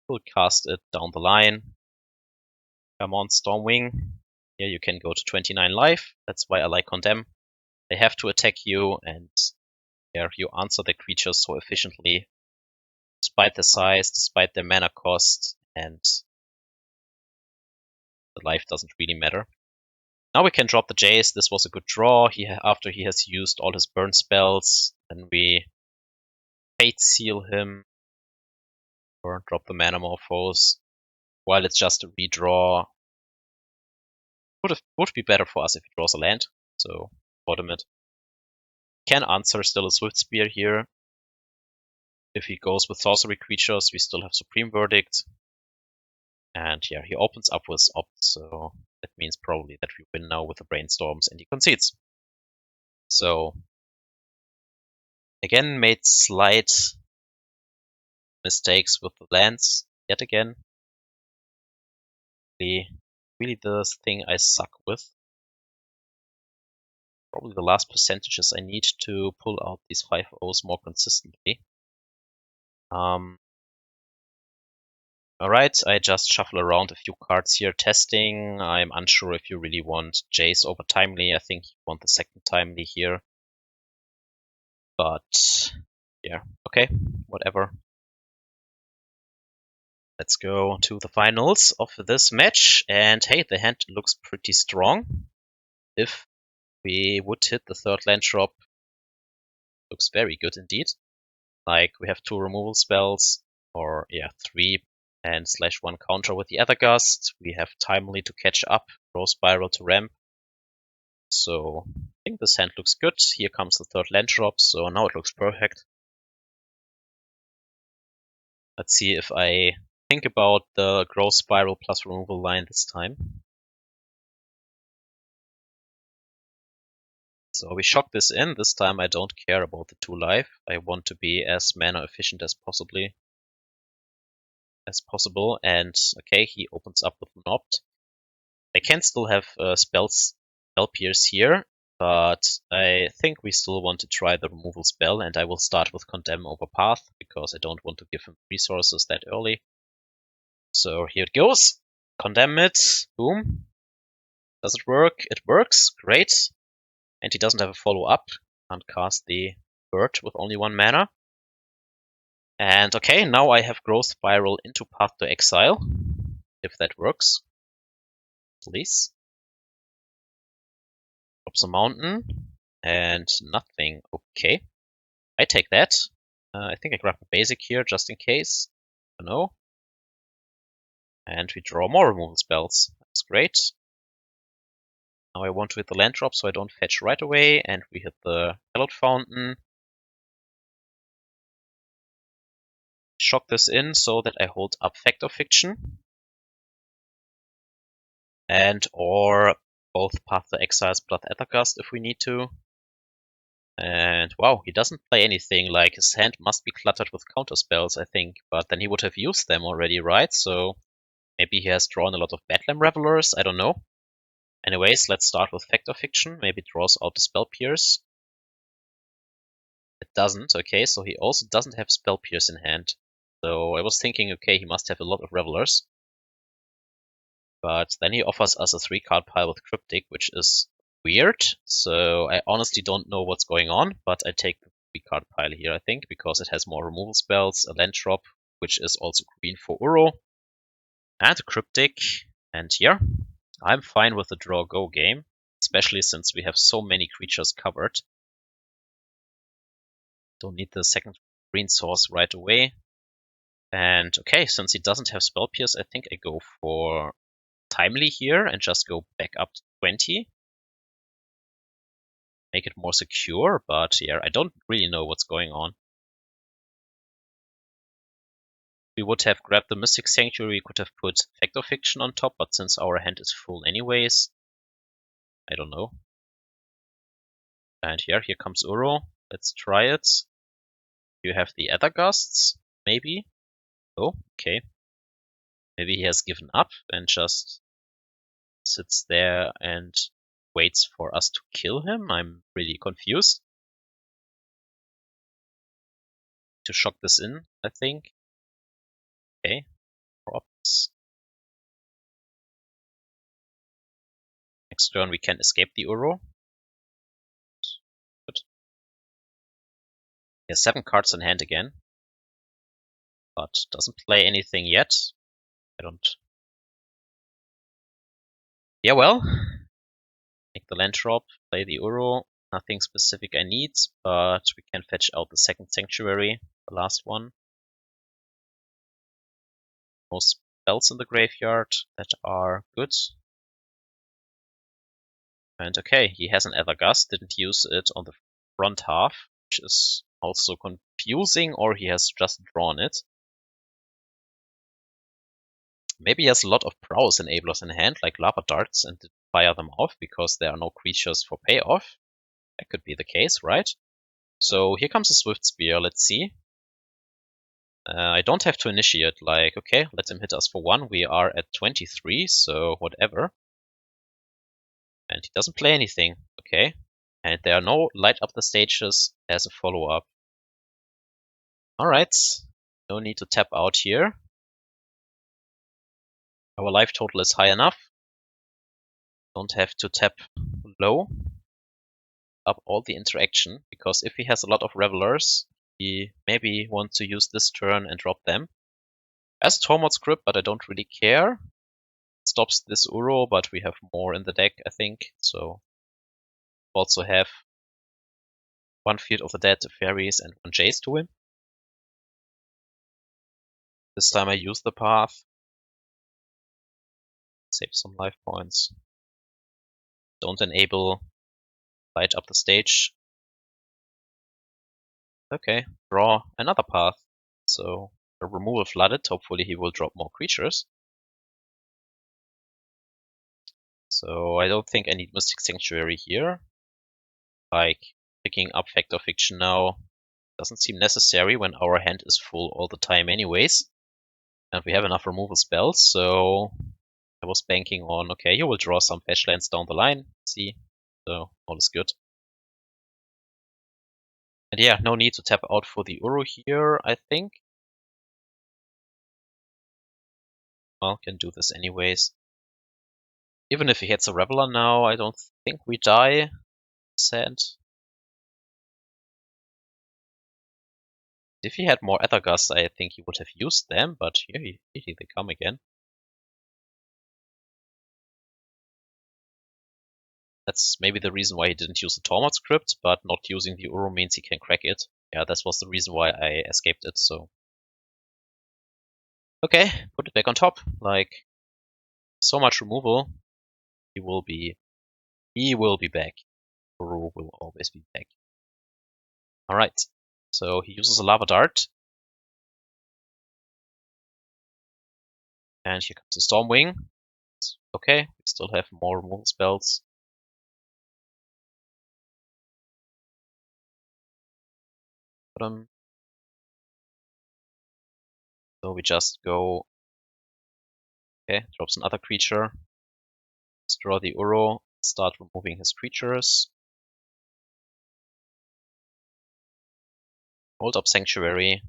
We'll cast it down the line. Come on, Stormwing. Here you can go to 29 life. That's why I like Condemn. They have to attack you, and yeah, you answer the creatures so efficiently, despite their size, despite their mana cost, and the life doesn't really matter. Now we can drop the Jace. This was a good draw. After he has used all his burn spells, then we Fate Seal him or drop the Manamorphose. While it's just a redraw, would be better for us if he draws a land. So bottom it. Can answer still a Swift Spear here. If he goes with sorcery creatures, we still have Supreme Verdict. And yeah, he opens up with Opt, so that means probably that we win now with the Brainstorms and he concedes. So again, made slight mistakes with the lands yet again. Really the thing I suck with. Probably the last percentages I need to pull out these 5-0s more consistently. Alright, I just shuffle around a few cards here testing. I'm unsure if you really want Jace over Timely. I think you want the second Timely here. But yeah, okay, whatever. Let's go to the finals of this match. And hey, the hand looks pretty strong. If we would hit the 3rd land drop, looks very good indeed. Like we have 2 removal spells, or yeah, 3 and /1 counter with the Aether Gust. We have Timely to catch up, Row Spiral to ramp. So I think this hand looks good. Here comes the 3rd land drop, so now it looks perfect. Let's see if I think about the growth spiral plus removal line this time. So we shock this in. This time I don't care about the 2 life. I want to be as mana efficient as possible. And okay, he opens up with an opt. I can still have Spell Pierce here, but I think we still want to try the removal spell, and I will start with Condemn over Path, because I don't want to give him resources that early. So here it goes. Condemn it. Boom. Does it work? It works. Great. And he doesn't have a follow-up. Can't cast the bird with only 1 mana. And okay, now I have Growth Spiral into Path to Exile. If that works. Please. Drops a mountain. And nothing. Okay. I take that. I think I grab a basic here just in case. I don't know. And we draw more removal spells. That's great. Now I want to hit the land drop so I don't fetch right away. And we hit the Hallowed Fountain. Shock this in so that I hold up Fact of Fiction. And or both Path to Exiles plus Aether Gust if we need to. And wow, he doesn't play anything. Like, his hand must be cluttered with counter spells, I think. But then he would have used them already, right? So maybe he has drawn a lot of Bedlam Ravelers, I don't know. Anyways, let's start with Fact of Fiction. Maybe draws out the Spell Pierce. It doesn't, okay, so he also doesn't have Spell Pierce in hand. So I was thinking, okay, he must have a lot of Ravelers. But then he offers us a 3-card pile with Cryptic, which is weird. So I honestly don't know what's going on, but I take the 3-card pile here, I think, because it has more removal spells, a land drop, which is also green for Uro, and a Cryptic. And yeah, I'm fine with the draw-go game, especially since we have so many creatures covered. Don't need the second green source right away. And okay, since he doesn't have Spell Pierce, I think I go for Timely here and just go back up to 20. Make it more secure, but yeah, I don't really know what's going on. We would have grabbed the Mystic Sanctuary, we could have put Fact of Fiction on top, but since our hand is full anyways, I don't know. And here comes Uro. Let's try it. You have the Aether Gusts, maybe? Oh, okay. Maybe he has given up and just sits there and waits for us to kill him. I'm really confused. To shock this in, I think. Okay. Props. Next turn we can escape the Uro. Good. He has 7 cards in hand again. But doesn't play anything yet. I don't... Yeah, well. Take the land drop, play the Uro. Nothing specific I need, but we can fetch out the second Sanctuary, the last one. Most spells in the graveyard that are good. And okay, he has an Aether Gust, didn't use it on the front half, which is also confusing, or he has just drawn it. Maybe he has a lot of prowess enablers in hand, like Lava Darts, and did fire them off because there are no creatures for payoff. That could be the case, right? So here comes a Swift Spear, let's see. I don't have to initiate, like, okay, let him hit us for 1. We are at 23, so whatever. And he doesn't play anything, okay. And there are no light up the stages as a follow-up. Alright, no need to tap out here. Our life total is high enough. Don't have to tap low. Up all the interaction, because if he has a lot of Ravelers, he maybe wants to use this turn and drop them. As Tormod script, but I don't really care. Stops this Uro, but we have more in the deck, I think. So also have 1 Field of the Dead, Teferi, and 1 Jace to win. This time I use the path. Save some life points. Don't enable light up the stage. Okay, draw another path. So a removal Flooded. Hopefully he will drop more creatures. So I don't think I need Mystic Sanctuary here. Like, picking up Fact or Fiction now doesn't seem necessary when our hand is full all the time anyways. And we have enough removal spells, so I was banking on, okay, you will draw some fetch lands down the line. See, so all is good. And yeah, no need to tap out for the Uro here, I think. Well, can do this anyways. Even if he hits a Raveler now, I don't think we die. Sad. If he had more Aether Gust, I think he would have used them, but here they come again. That's maybe the reason why he didn't use the Tormod script, but not using the Uro means he can crack it. Yeah, that was the reason why I escaped it, so. Okay, put it back on top. Like, so much removal. He will be back. Uro will always be back. Alright, so he uses a Lava Dart. And here comes the Stormwing. Okay, we still have more removal spells. So we just go. Okay, drops another creature. Let's draw the Uro. Start removing his creatures. Hold up Sanctuary.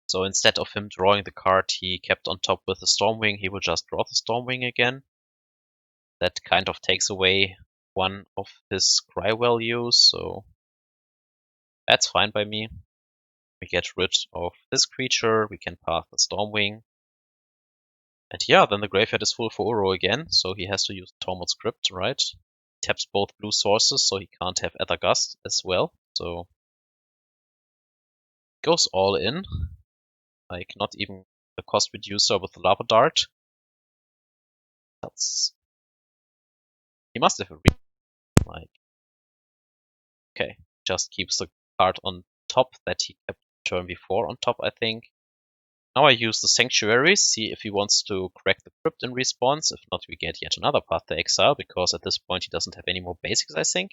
So instead of him drawing the card he kept on top with the Stormwing, he will just draw the Stormwing again. That kind of takes away one of his cry values, so that's fine by me. We get rid of this creature, we can path the Stormwing. And yeah, then the graveyard is full for Uro again, so he has to use the Tormod script, right? Taps both blue sources, so he can't have Aether Gust as well, so goes all in. Like, not even the cost reducer with the Lava Dart. That's... He must have a reason, like... Okay, just keeps the card on top that he kept the turn before on top, I think. Now I use the Sanctuary, see if he wants to crack the Crypt in response. If not, we get yet another path to Exile, because at this point he doesn't have any more basics, I think.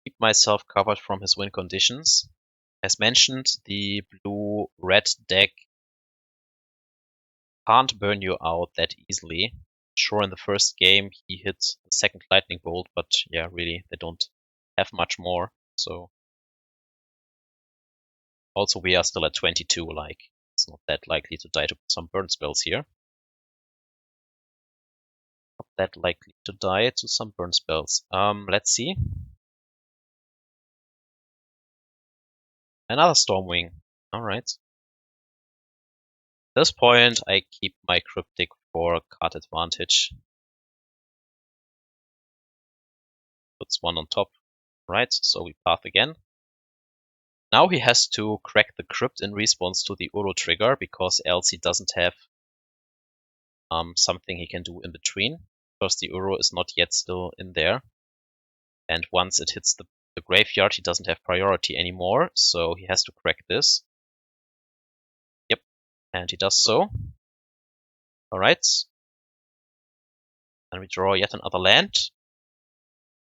Keep myself covered from his win conditions. As mentioned, the blue-red deck can't burn you out that easily. Sure, in the first game he hit the second lightning bolt, but yeah, really, they don't have much more. So also we are still at 22, like, it's not that likely to die to some burn spells here. Not that likely to die to some burn spells. Let's see. Another Stormwing. Alright. At this point, I keep my Cryptic for card advantage. Puts one on top. Right, so we path again. Now he has to crack the Crypt in response to the Uro trigger, because else he doesn't have something he can do in between. Because the Uro is not yet still in there. And once it hits the graveyard, he doesn't have priority anymore, so he has to crack this. Yep, and he does so. Alright. And we draw yet another land.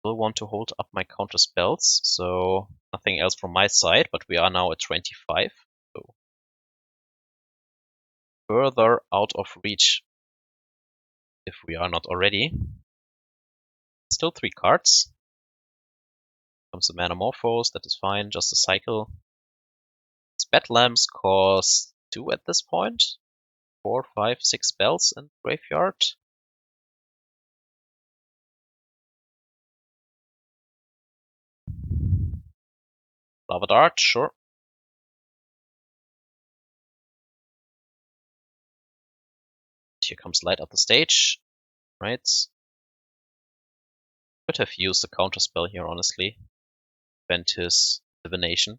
Will want to hold up my counter spells, so nothing else from my side, but we are now at 25. So further out of reach if we are not already. Still 3 cards. Comes the Manamorphose, that is fine, just a cycle. Bedlamps cost 2 at this point. 4, 5, 6 spells in graveyard. Lava Dart, sure. Here comes Light up the stage. Right. Could have used the counter spell here, honestly. Prevent his divination.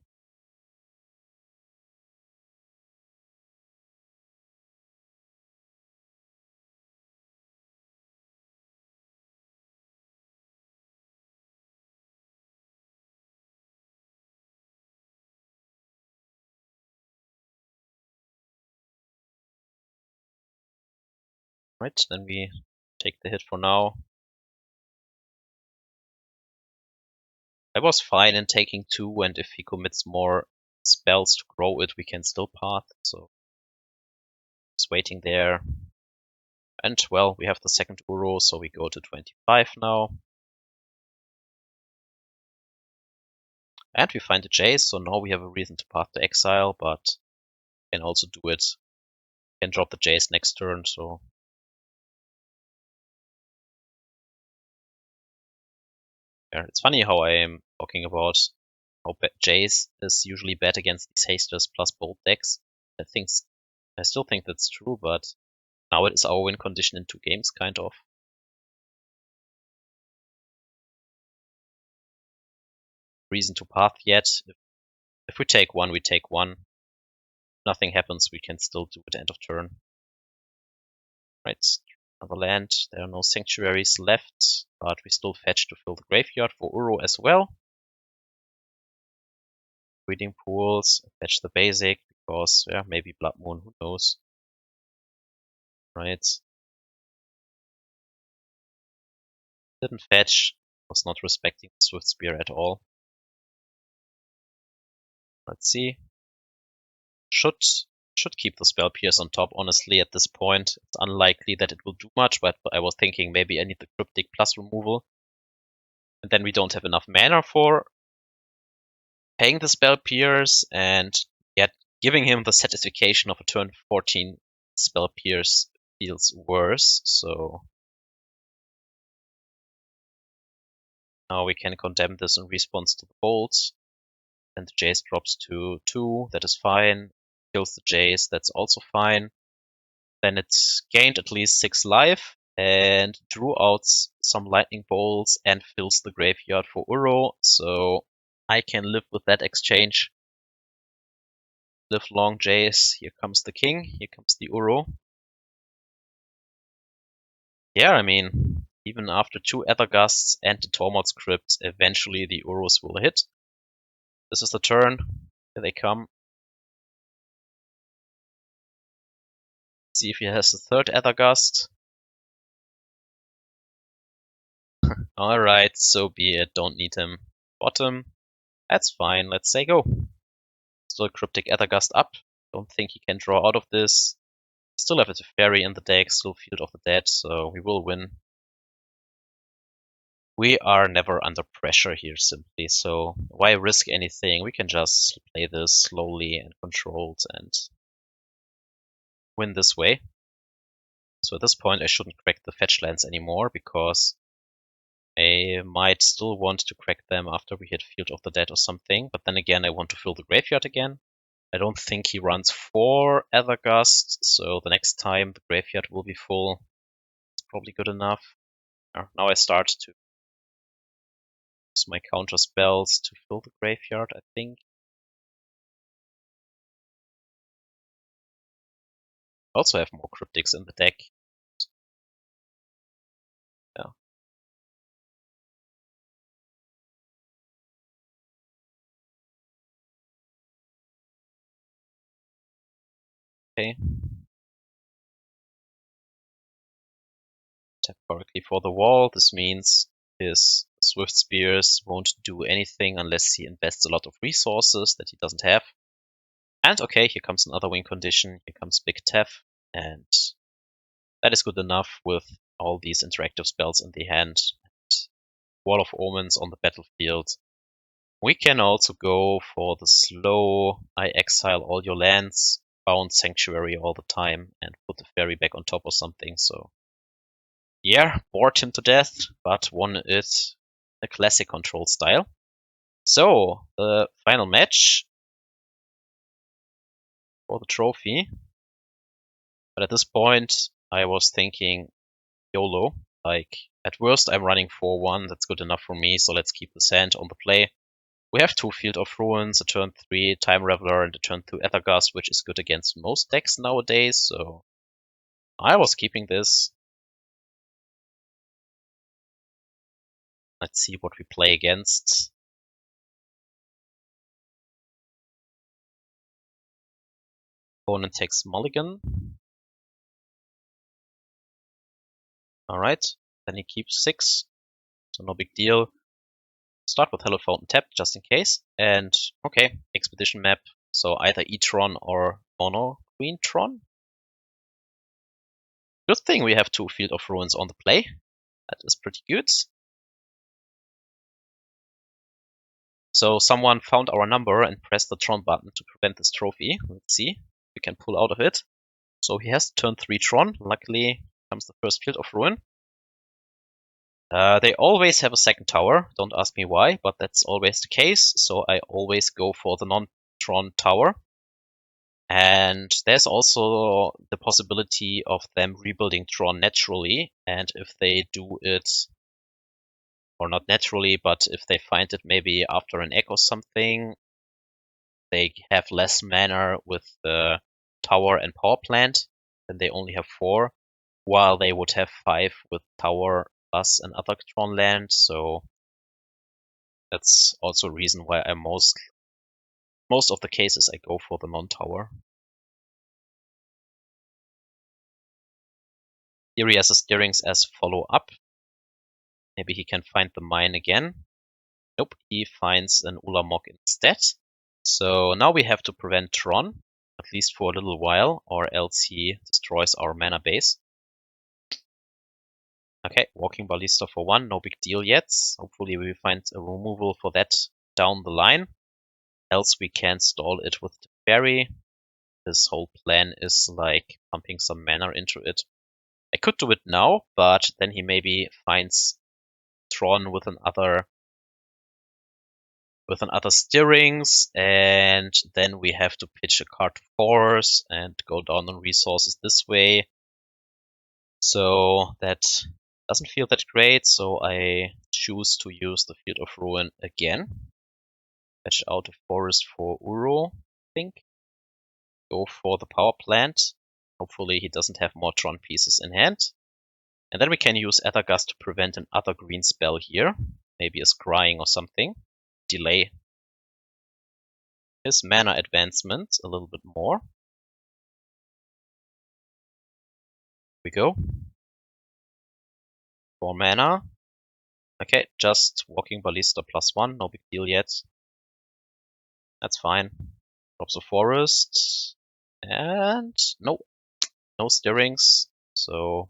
Right, then we take the hit for now. I was fine in taking 2, and if he commits more spells to grow it, we can still path, so just waiting there. And well, we have the second Uro, so we go to 25 now. And we find a Jace, so now we have a reason to path to Exile, but can also do it. Can drop the Jace next turn, so yeah, it's funny how I am talking about how Jace is usually bad against these hasters plus bolt decks. I still think that's true, but now it is our win condition in 2 games, kind of. Reason to path yet. If we take 1, we take 1. Nothing happens, we can still do it end of turn. Right, another land. There are no sanctuaries left, but we still fetch to fill the graveyard for Uro as well. Breeding pools, fetch the basic, because, yeah, maybe Blood Moon, who knows. Right. Didn't fetch, was not respecting the Swift Spear at all. Let's see. Should keep the Spell Pierce on top, honestly, at this point. It's unlikely that it will do much, but I was thinking maybe I need the Cryptic plus removal. And then we don't have enough mana for paying the Spell Pierce, and yet giving him the satisfaction of a turn 14 Spell Pierce feels worse, so now we can condemn this in response to the bolts. And the Jace drops to 2, that is fine. Kills the Jace, that's also fine. Then it's gained at least 6 life, and drew out some lightning bolts and fills the graveyard for Uro, so I can live with that exchange. Live long, Jace. Here comes the king. Here comes the Uro. Yeah, I mean, even after 2 Aether Gusts and the Tormod's Crypt, eventually the Uros will hit. This is the turn. Here they come. See if he has the 3rd Aether Gust. Alright, so be it. Don't need him. Bottom. That's fine. Let's say go. Still Cryptic Aether Gust up. Don't think he can draw out of this. Still have a Teferi in the deck, still Field of the Dead, so we will win. We are never under pressure here, simply, so why risk anything? We can just play this slowly and controlled and win this way. So at this point I shouldn't crack the fetch lands anymore, because I might still want to crack them after we hit Field of the Dead or something, but then again I want to fill the graveyard again. I don't think he runs 4 Aether Gust, so the next time the graveyard will be full. It's probably good enough. Now I start to use my counter spells to fill the graveyard, I think. I also have more cryptics in the deck. Yeah. Okay. Tap correctly for the wall. This means his Swift Spears won't do anything unless he invests a lot of resources that he doesn't have. And okay, here comes another win condition. Here comes Big Tef, and that is good enough with all these interactive spells in the hand. And Wall of Omens on the battlefield. We can also go for the slow, I exile all your lands, bound Sanctuary all the time, and put the fairy back on top or something, so yeah, bored him to death, but won it a classic control style. So, the final match for the trophy. But at this point, I was thinking YOLO. Like, at worst, I'm running 4-1. That's good enough for me, so let's keep the sand on the play. We have 2 Field of Ruins, a turn 3 Time Raveler, and a turn 2 Aether Gust, which is good against most decks nowadays, so I was keeping this. Let's see what we play against. Opponent takes Mulligan. Alright, then he keeps 6, so no big deal. Start with Hallowed Fountain tapped, just in case. And, okay, Expedition map, so either E-Tron or Mono Green Tron. Good thing we have 2 Field of Ruins on the play. That is pretty good. So someone found our number and pressed the Tron button to prevent this trophy. Let's see if we can pull out of it. So he has turn 3 Tron. Luckily comes the first Field of Ruin. They always have a second tower. Don't ask me why, but that's always the case. So I always go for the non-Tron tower. And there's also the possibility of them rebuilding Tron naturally. And if they do it, or not naturally, but if they find it maybe after an egg or something, they have less mana with the tower and power plant. Then they only have 4, while they would have 5 with tower plus another Tron land. So that's also a reason why I most of the cases I go for the non-tower. Here he has the steerings as follow-up. Maybe he can find the mine again. Nope, he finds an Ulamog instead. So now we have to prevent Tron, at least for a little while, or else he destroys our mana base. Okay, Walking Ballista for 1, no big deal yet. Hopefully we find a removal for that down the line. Else we can stall it with Teferi. This whole plan is like pumping some mana into it. I could do it now, but then he maybe finds Tron with another steerings, and then we have to pitch a card Force and go down on resources this way. So that doesn't feel that great, so I choose to use the Field of Ruin again. Fetch out a forest for Uro, I think. Go for the power plant. Hopefully he doesn't have more Tron pieces in hand. And then we can use Aether Gust to prevent another green spell here. Maybe a scrying or something. Delay his mana advancement a little bit more. Here we go. 4 mana. Okay, just Walking Ballista +1, no big deal yet. That's fine. Drops a forest. And no steerings. So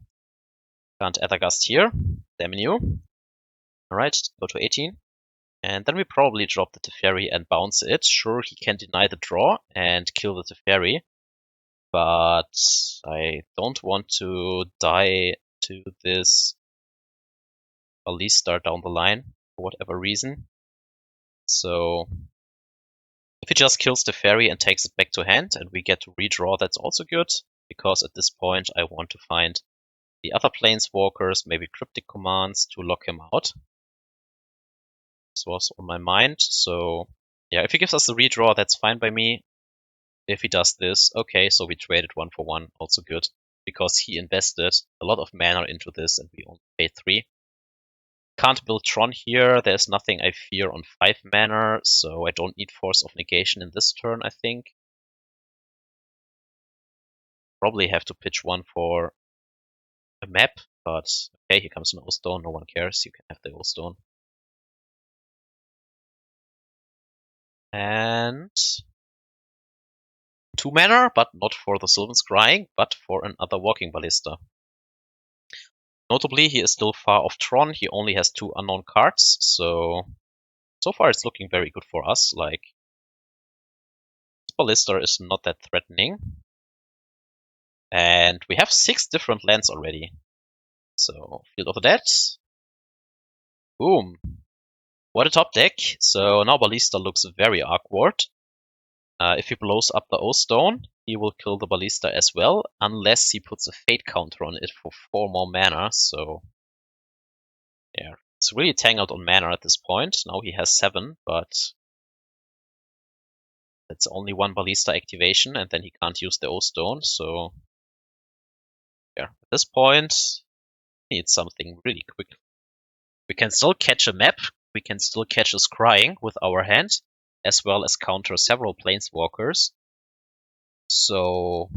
can't Aether Gust here. Damn you. Alright, go to 18. And then we probably drop the Teferi and bounce it. Sure, he can deny the draw and kill the Teferi. But I don't want to die to this Ballista down the line for whatever reason. So if he just kills the Teferi and takes it back to hand and we get to redraw, that's also good. Because at this point I want to find the other planeswalkers, maybe Cryptic Commands to lock him out. This was on my mind, so yeah, if he gives us the redraw, that's fine by me. If he does this, okay, so we traded 1 for 1, also good, because he invested a lot of mana into this and we only paid 3. Can't build Tron here, there's nothing I fear on 5 mana, so I don't need Force of Negation in this turn, I think. Probably have to pitch 1 for a map, but okay, here comes an O-Stone, no one cares, you can have the O-Stone. And 2 mana, but not for the Sylvan Scrying, but for another Walking Ballista. Notably, he is still far off Tron, he only has 2 unknown cards, so far it's looking very good for us, like, this Ballista is not that threatening. And we have 6 different lands already. So, Field of the Dead. Boom. What a top deck. So now Ballista looks very awkward. If he blows up the O-Stone, he will kill the Ballista as well, unless he puts a Fate counter on it for 4 more mana, so yeah. It's really tangled on mana at this point. Now he has 7, but that's only 1 Ballista activation, and then he can't use the O-Stone, so yeah. At this point, he needs something really quick. We can still catch a map, we can still catch a Scrying with our hand, as well as counter several Planeswalkers. So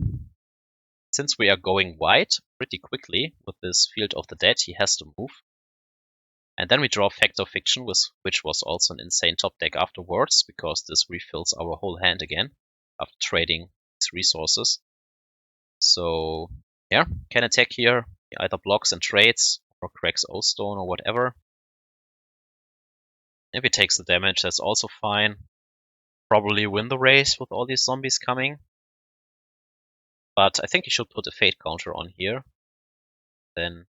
since we are going wide pretty quickly with this Field of the Dead, he has to move. And then we draw Fact or Fiction, which was also an insane top deck afterwards, because this refills our whole hand again after trading these resources. So yeah, can attack here. He either blocks and trades or cracks O-Stone or whatever. If he takes the damage, that's also fine. Probably win the race with all these zombies coming. But I think he should put a Fate counter on here. Then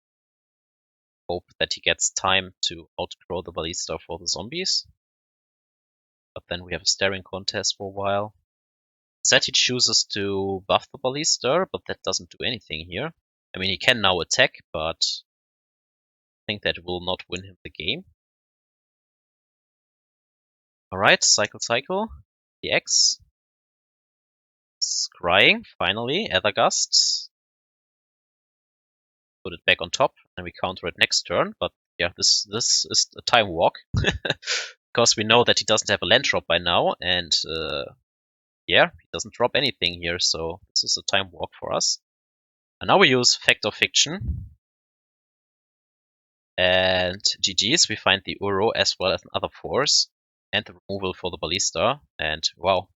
hope that he gets time to outgrow the Ballista for the zombies. But then we have a staring contest for a while. Instead he chooses to buff the Ballista, but that doesn't do anything here. I mean, he can now attack, but I think that will not win him the game. Alright, cycle. The X. Scrying, finally. Aether Gust. Put it back on top, and we counter it next turn. But yeah, this is a time walk. Because we know that he doesn't have a land drop by now, and yeah, he doesn't drop anything here, so this is a time walk for us. And now we use Fact or Fiction. And GG's, we find the Uro as well as another force, and the removal for the Ballista, and wow.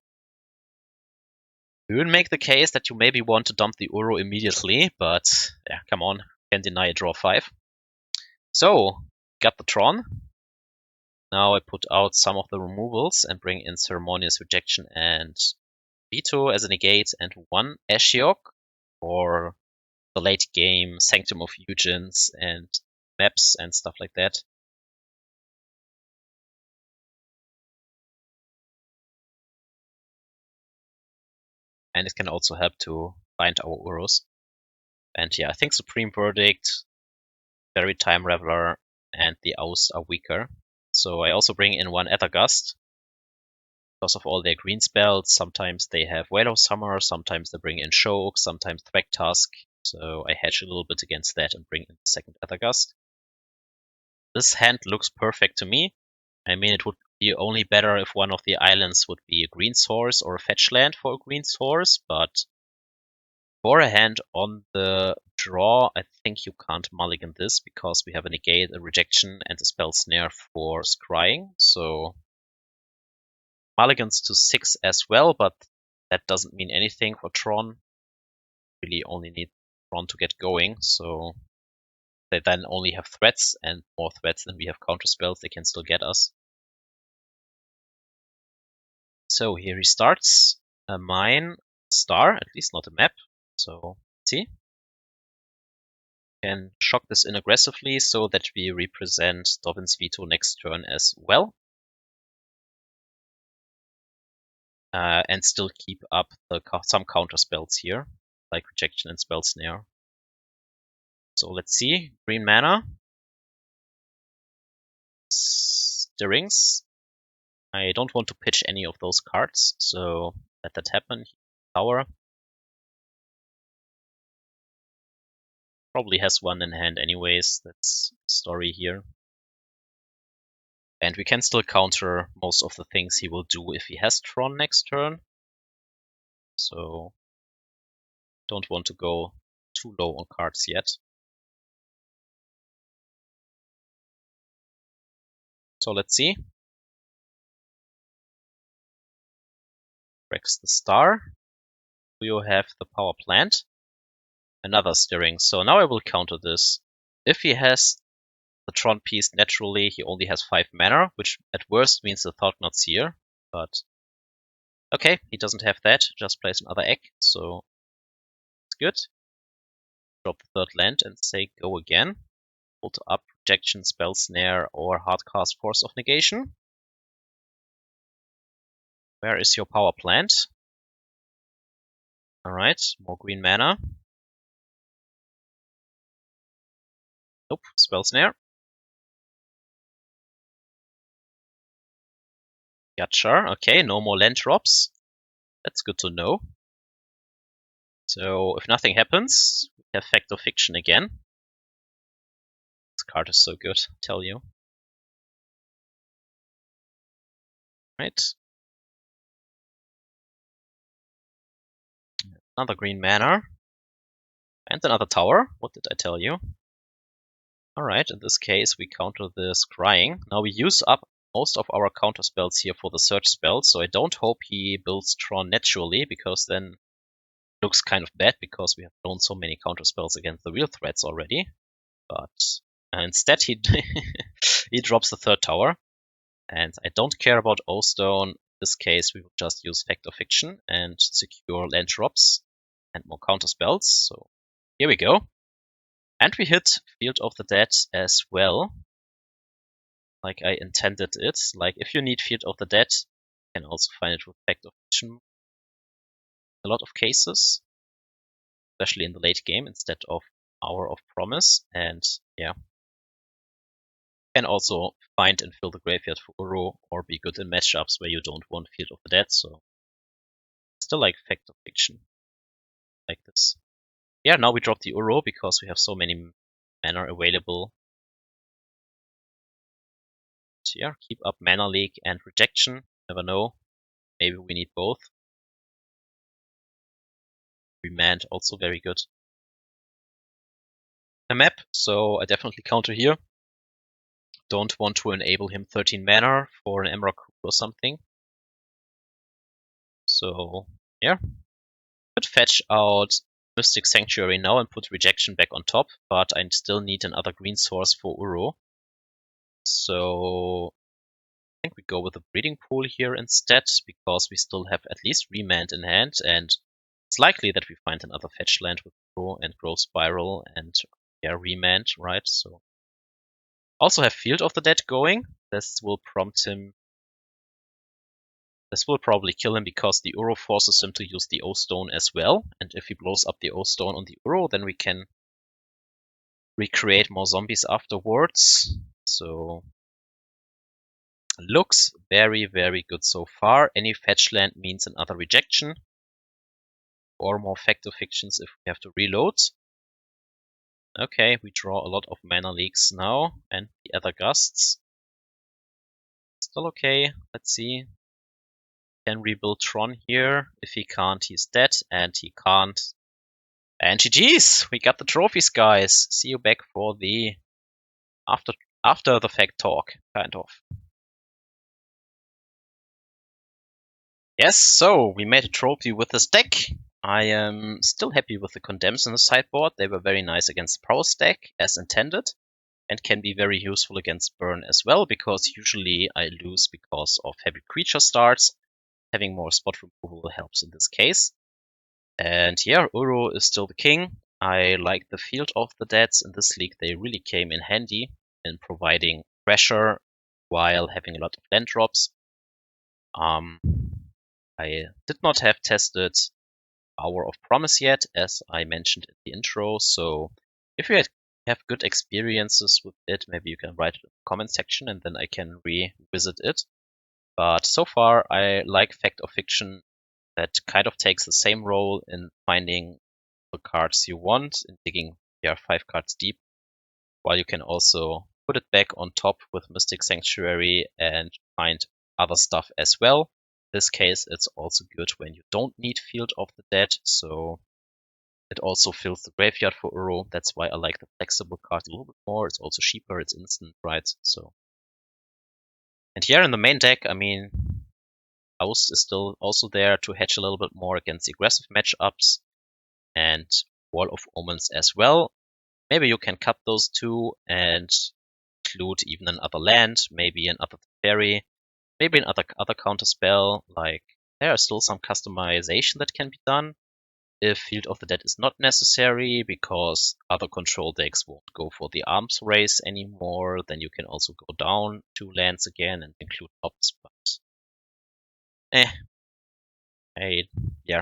We will make the case that you maybe want to dump the Uro immediately, but yeah, come on, can't deny a draw 5. So, got the Tron. Now I put out some of the removals and bring in Ceremonious Rejection and Veto as a negate, and 1 Ashiok for the late game Sanctum of Eugens and maps and stuff like that. And it can also help to find our Uros. And yeah, I think Supreme Verdict, Very Time Raveler, and the Oust are weaker. So I also bring in 1 Aether Gust. Because of all their green spells, sometimes they have Whale of Summer, sometimes they bring in Shock, sometimes Thwack Tusk. So I hedge a little bit against that and bring in the second Aether Gust. This hand looks perfect to me. I mean, it would be only better if one of the islands would be a green source or a fetch land for a green source, but for a hand on the draw, I think you can't mulligan this because we have a negate, a rejection, and a spell snare for scrying. So mulligans to 6 as well, but that doesn't mean anything for Tron. Really only need Tron to get going, so they then only have threats, and more threats than we have counter spells they can still get us. So here he starts a mine star, at least not a map. So let's see. Can shock this in aggressively so that we represent Dovin's Veto next turn as well. And still keep up some counter spells here, like Rejection and Spell Snare. So let's see. Green mana. Stirrings. I don't want to pitch any of those cards, so let that happen. Power. Probably has 1 in hand anyways, that's the story here. And we can still counter most of the things he will do if he has Tron next turn. So don't want to go too low on cards yet. So let's see. Breaks the star. You have the power plant. Another stirring. So now I will counter this. If he has the Tron piece naturally, he only has 5 mana, which at worst means the Thought-Knot Seer. But okay, he doesn't have that, just plays another egg, so it's good. Drop the 3rd land and say go again. Put up Rejection, Spell Snare, or Hardcast Force of Negation. Where is your power plant? Alright, more green mana. Nope, Spell Snare. Gotcha, okay, no more land drops. That's good to know. So if nothing happens, we have Fact or Fiction again. This card is so good, I tell you. Right. Another green mana. And another tower. What did I tell you? Alright, in this case we counter the Scrying. Now we use up most of our counter spells here for the search spells, so I don't hope he builds Tron naturally, because then it looks kind of bad, because we have thrown so many counter spells against the real threats already. But instead he he drops the third tower, and I don't care about O-Stone. In this case we will just use Fact or Fiction and secure land drops and more counter spells. So here we go. And we hit Field of the Dead as well, like I intended it. Like, if you need Field of the Dead, you can also find it with Fact of Fiction in a lot of cases, especially in the late game instead of Hour of Promise. And yeah, you can also find and fill the graveyard for Uro, or be good in matchups where you don't want Field of the Dead. So I still like Fact of Fiction like this. Yeah, now we drop the Uro because we have so many mana available. So yeah, keep up Mana Leak and Rejection. Never know. Maybe we need both. Remand, also very good. A map, so I definitely counter here. Don't want to enable him 13 mana for an Emrakul or something. So yeah, could fetch out Mystic Sanctuary now and put Rejection back on top, but I still need another green source for Uro. So I think we go with the Breeding Pool here instead, because we still have at least Remand in hand, and it's likely that we find another fetch land with Uro and Growth Spiral and yeah, Remand, right? So also have Field of the Dead going. This will prompt him. This will probably kill him because the Uro forces him to use the O-Stone as well. And if he blows up the O-Stone on the Uro, then we can recreate more zombies afterwards. So looks very, very good so far. Any fetch land means another rejection or more Fact or Fictions if we have to reload. Okay, we draw a lot of mana leaks now and the Aether Gusts. Still okay. Let's see. Can rebuild Tron here. If he can't, he's dead, and he can't. And GG's! We got the trophies, guys. See you back for the after the fact talk, kind of. Yes, so we made a trophy with this deck. I am still happy with the Condemns in the sideboard. They were very nice against Power Stack, as intended, and can be very useful against Burn as well, because usually I lose because of heavy creature starts. Having more spot removal helps in this case. And yeah, Uro is still the king. I like the Field of the Deads in this league. They really came in handy in providing pressure while having a lot of land drops. I did not have tested Hour of Promise yet, as I mentioned in the intro. So if you have good experiences with it, maybe you can write it in the comment section and then I can revisit it. But so far, I like Fact or Fiction. That kind of takes the same role in finding the cards you want and digging 5 cards deep, while you can also put it back on top with Mystic Sanctuary and find other stuff as well. In this case, it's also good when you don't need Field of the Dead, so it also fills the graveyard for Uro. That's why I like the flexible card a little bit more. It's also cheaper, it's instant, right? So, and here in the main deck, I mean, Oust is still also there to hedge a little bit more against aggressive matchups, and Wall of Omens as well. Maybe you can cut those two and include even another land, maybe another Teferi, maybe another counter spell. Like, there is still some customization that can be done if Field of the Dead is not necessary, because other control decks won't go for the arms race anymore. Then you can also go down 2 lands again and include ops, but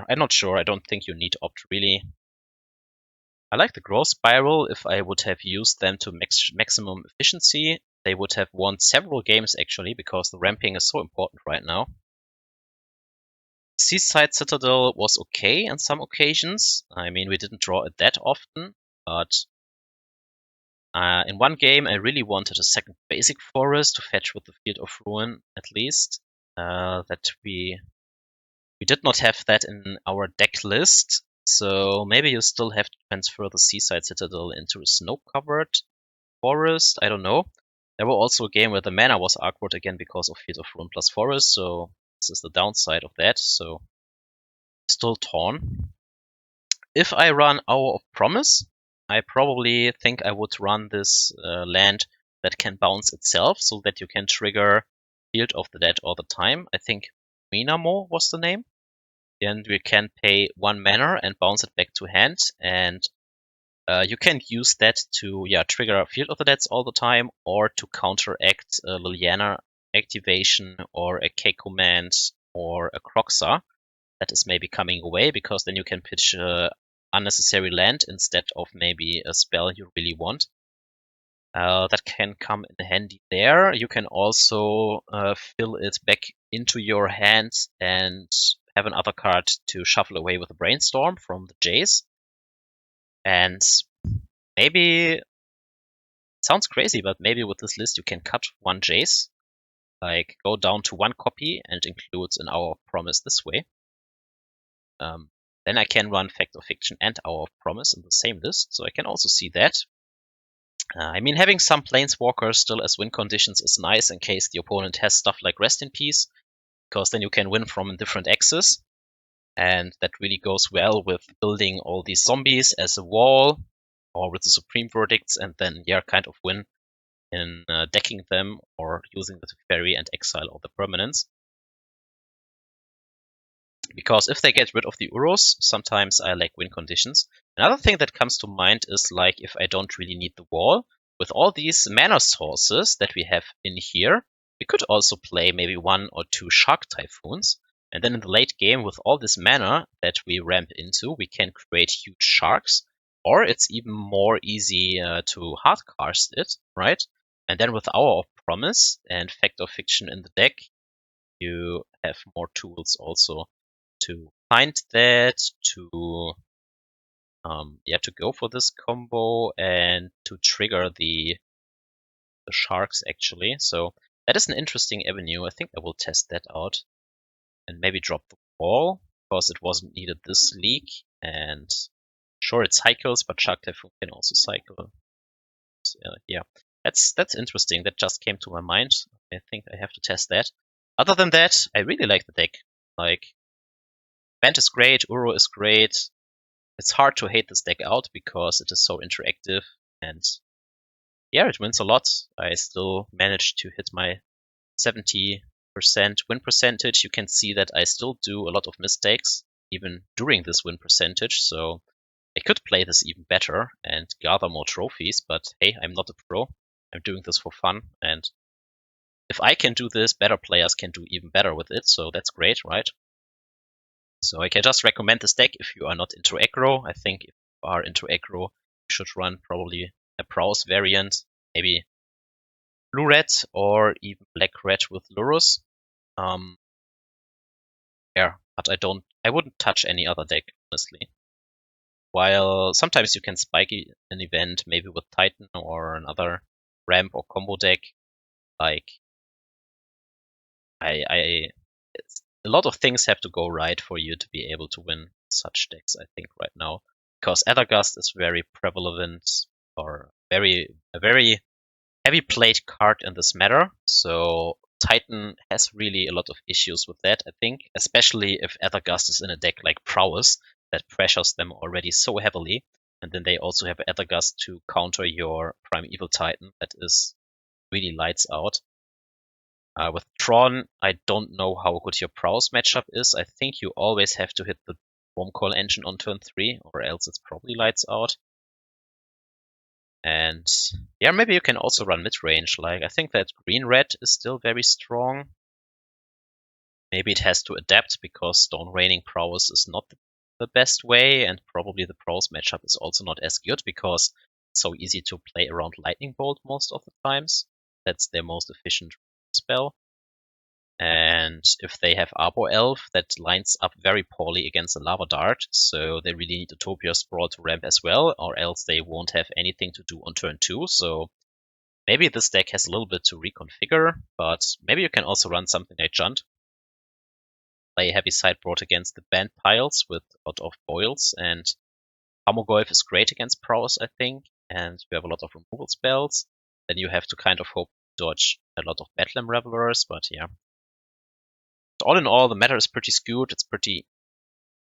I'm not sure. I don't think you need opt really. I like the growth spiral. If I would have used them to maximum efficiency, they would have won several games actually, because the ramping is so important right now. Seaside Citadel was okay on some occasions. I mean, we didn't draw it that often, but in one game I really wanted a second basic forest to fetch with the Field of Ruin at least. That we did not have that in our deck list. So maybe you still have to transfer the Seaside Citadel into a snow-covered forest. I don't know. There was also a game where the mana was awkward again because of Field of Ruin plus Forest, so this is the downside of that. So still torn. If I run Hour of Promise, I probably think I would run this land that can bounce itself so that you can trigger Field of the Dead all the time. I think Minamo was the name. And we can pay 1 mana and bounce it back to hand. And you can use that to trigger Field of the Dead all the time or to counteract a Liliana activation or a K command or a Croxa that is maybe coming away, because then you can pitch unnecessary land instead of maybe a spell you really want. That can come in handy there. You can also fill it back into your hand and have another card to shuffle away with a Brainstorm from the Jace. And maybe, it sounds crazy, but maybe with this list you can cut 1 Jace, like go down to 1 copy and include an Hour of Promise this way. Then I can run Fact or Fiction and Hour of Promise in the same list, so I can also see that. I mean, having some Planeswalkers still as win conditions is nice in case the opponent has stuff like Rest in Peace, because then you can win from a different axis. And that really goes well with building all these zombies as a wall, or with the Supreme Verdicts, and then, kind of win in decking them or using the Teferi and exile all the permanents. Because if they get rid of the Uros, sometimes I like win conditions. Another thing that comes to mind is like if I don't really need the wall, with all these mana sources that we have in here, we could also play maybe 1 or 2 Shark Typhoons. And then in the late game, with all this mana that we ramp into, we can create huge sharks. Or it's even more easy to hardcast it, right? And then with Hour of Promise and Fact or Fiction in the deck, you have more tools also to find that, to go for this combo and to trigger the sharks actually. So that is an interesting avenue. I think I will test that out and maybe drop the wall because it wasn't needed this league. And sure, it cycles, but Shark Typhoon can also cycle. That's interesting. That just came to my mind. I think I have to test that. Other than that, I really like the deck. Like, Bant is great, Uro is great. It's hard to hate this deck out because it is so interactive, and it wins a lot. I still managed to hit my 70% win percentage. You can see that I still do a lot of mistakes even during this win percentage, so I could play this even better and gather more trophies, but hey, I'm not a pro. I'm doing this for fun, and if I can do this, better players can do even better with it, so that's great, right? So I can just recommend this deck if you are not into aggro. I think if you are into aggro, you should run probably a Prowess variant, maybe blue-red or even black-red with Lurrus. But I wouldn't touch any other deck, honestly. While sometimes you can spike an event, maybe with Titan or another ramp or combo deck. Like, a lot of things have to go right for you to be able to win such decks, I think, right now. Because Aether Gust is very prevalent, or a very heavy played card in this matter. So Titan has really a lot of issues with that, I think, especially if Aether Gust is in a deck like Prowess that pressures them already so heavily. And then they also have Aether Gust to counter your Primeval Titan that is really lights out. With Tron, I don't know how good your Prowess matchup is. I think you always have to hit the Wormcoil engine on turn 3, or else it's probably lights out. And maybe you can also run mid-range. Like, I think that green-red is still very strong. Maybe it has to adapt because Stone Raining Prowess is not the best way, and probably the Prowess matchup is also not as good because it's so easy to play around Lightning Bolt most of the times. That's their most efficient spell. And if they have Arbor Elf, that lines up very poorly against the Lava Dart, so they really need Utopia Sprawl to ramp as well, or else they won't have anything to do on turn 2, so maybe this deck has a little bit to reconfigure, but maybe you can also run something like Junt. play heavy sideboard against the banned piles with a lot of boils, and Tarmogoyf is great against prowess, I think, and you have a lot of removal spells. Then you have to kind of hope to dodge a lot of Bedlam Ravelers, but yeah. So all in all, the meta is pretty skewed. It's pretty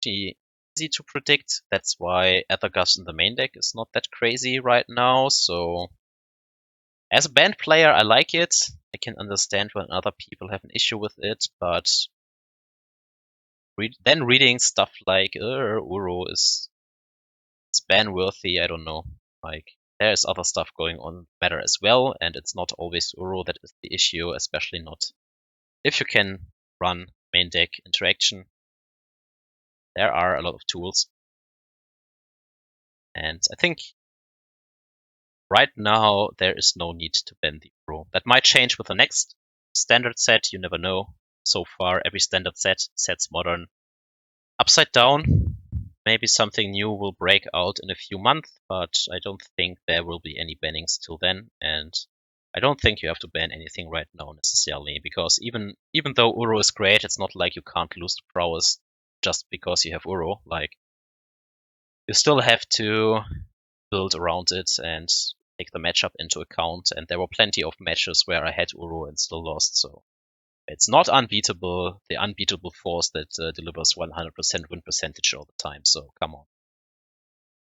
easy to predict. That's why Aether Gust in the main deck is not that crazy right now. So as a banned player, I like it. I can understand when other people have an issue with it, but then reading stuff like Uro is ban worthy, I don't know. Like there's other stuff going on better as well, and it's not always Uro that is the issue, especially not if you can run main deck interaction. There are a lot of tools. And I think right now there is no need to ban the Uro. That might change with the next standard set, you never know. So far every standard set sets modern upside down. Maybe something new will break out in a few months, but I don't think there will be any bannings till then, and I don't think you have to ban anything right now necessarily, because even though Uro is great, it's not like you can't lose the prowess just because you have Uro. Like, you still have to build around it and take the matchup into account, and there were plenty of matches where I had Uro and still lost, so it's not unbeatable, the unbeatable force that delivers 100% win percentage all the time, so come on.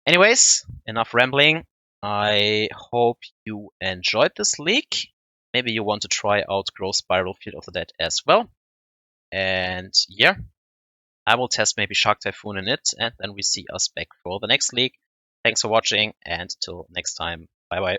Anyways, enough rambling. I hope you enjoyed this leak. Maybe you want to try out Growth Spiral Field of the Dead as well. And yeah, I will test maybe Shark Typhoon in it, and then we see us back for the next leak. Thanks for watching, and till next time, bye bye.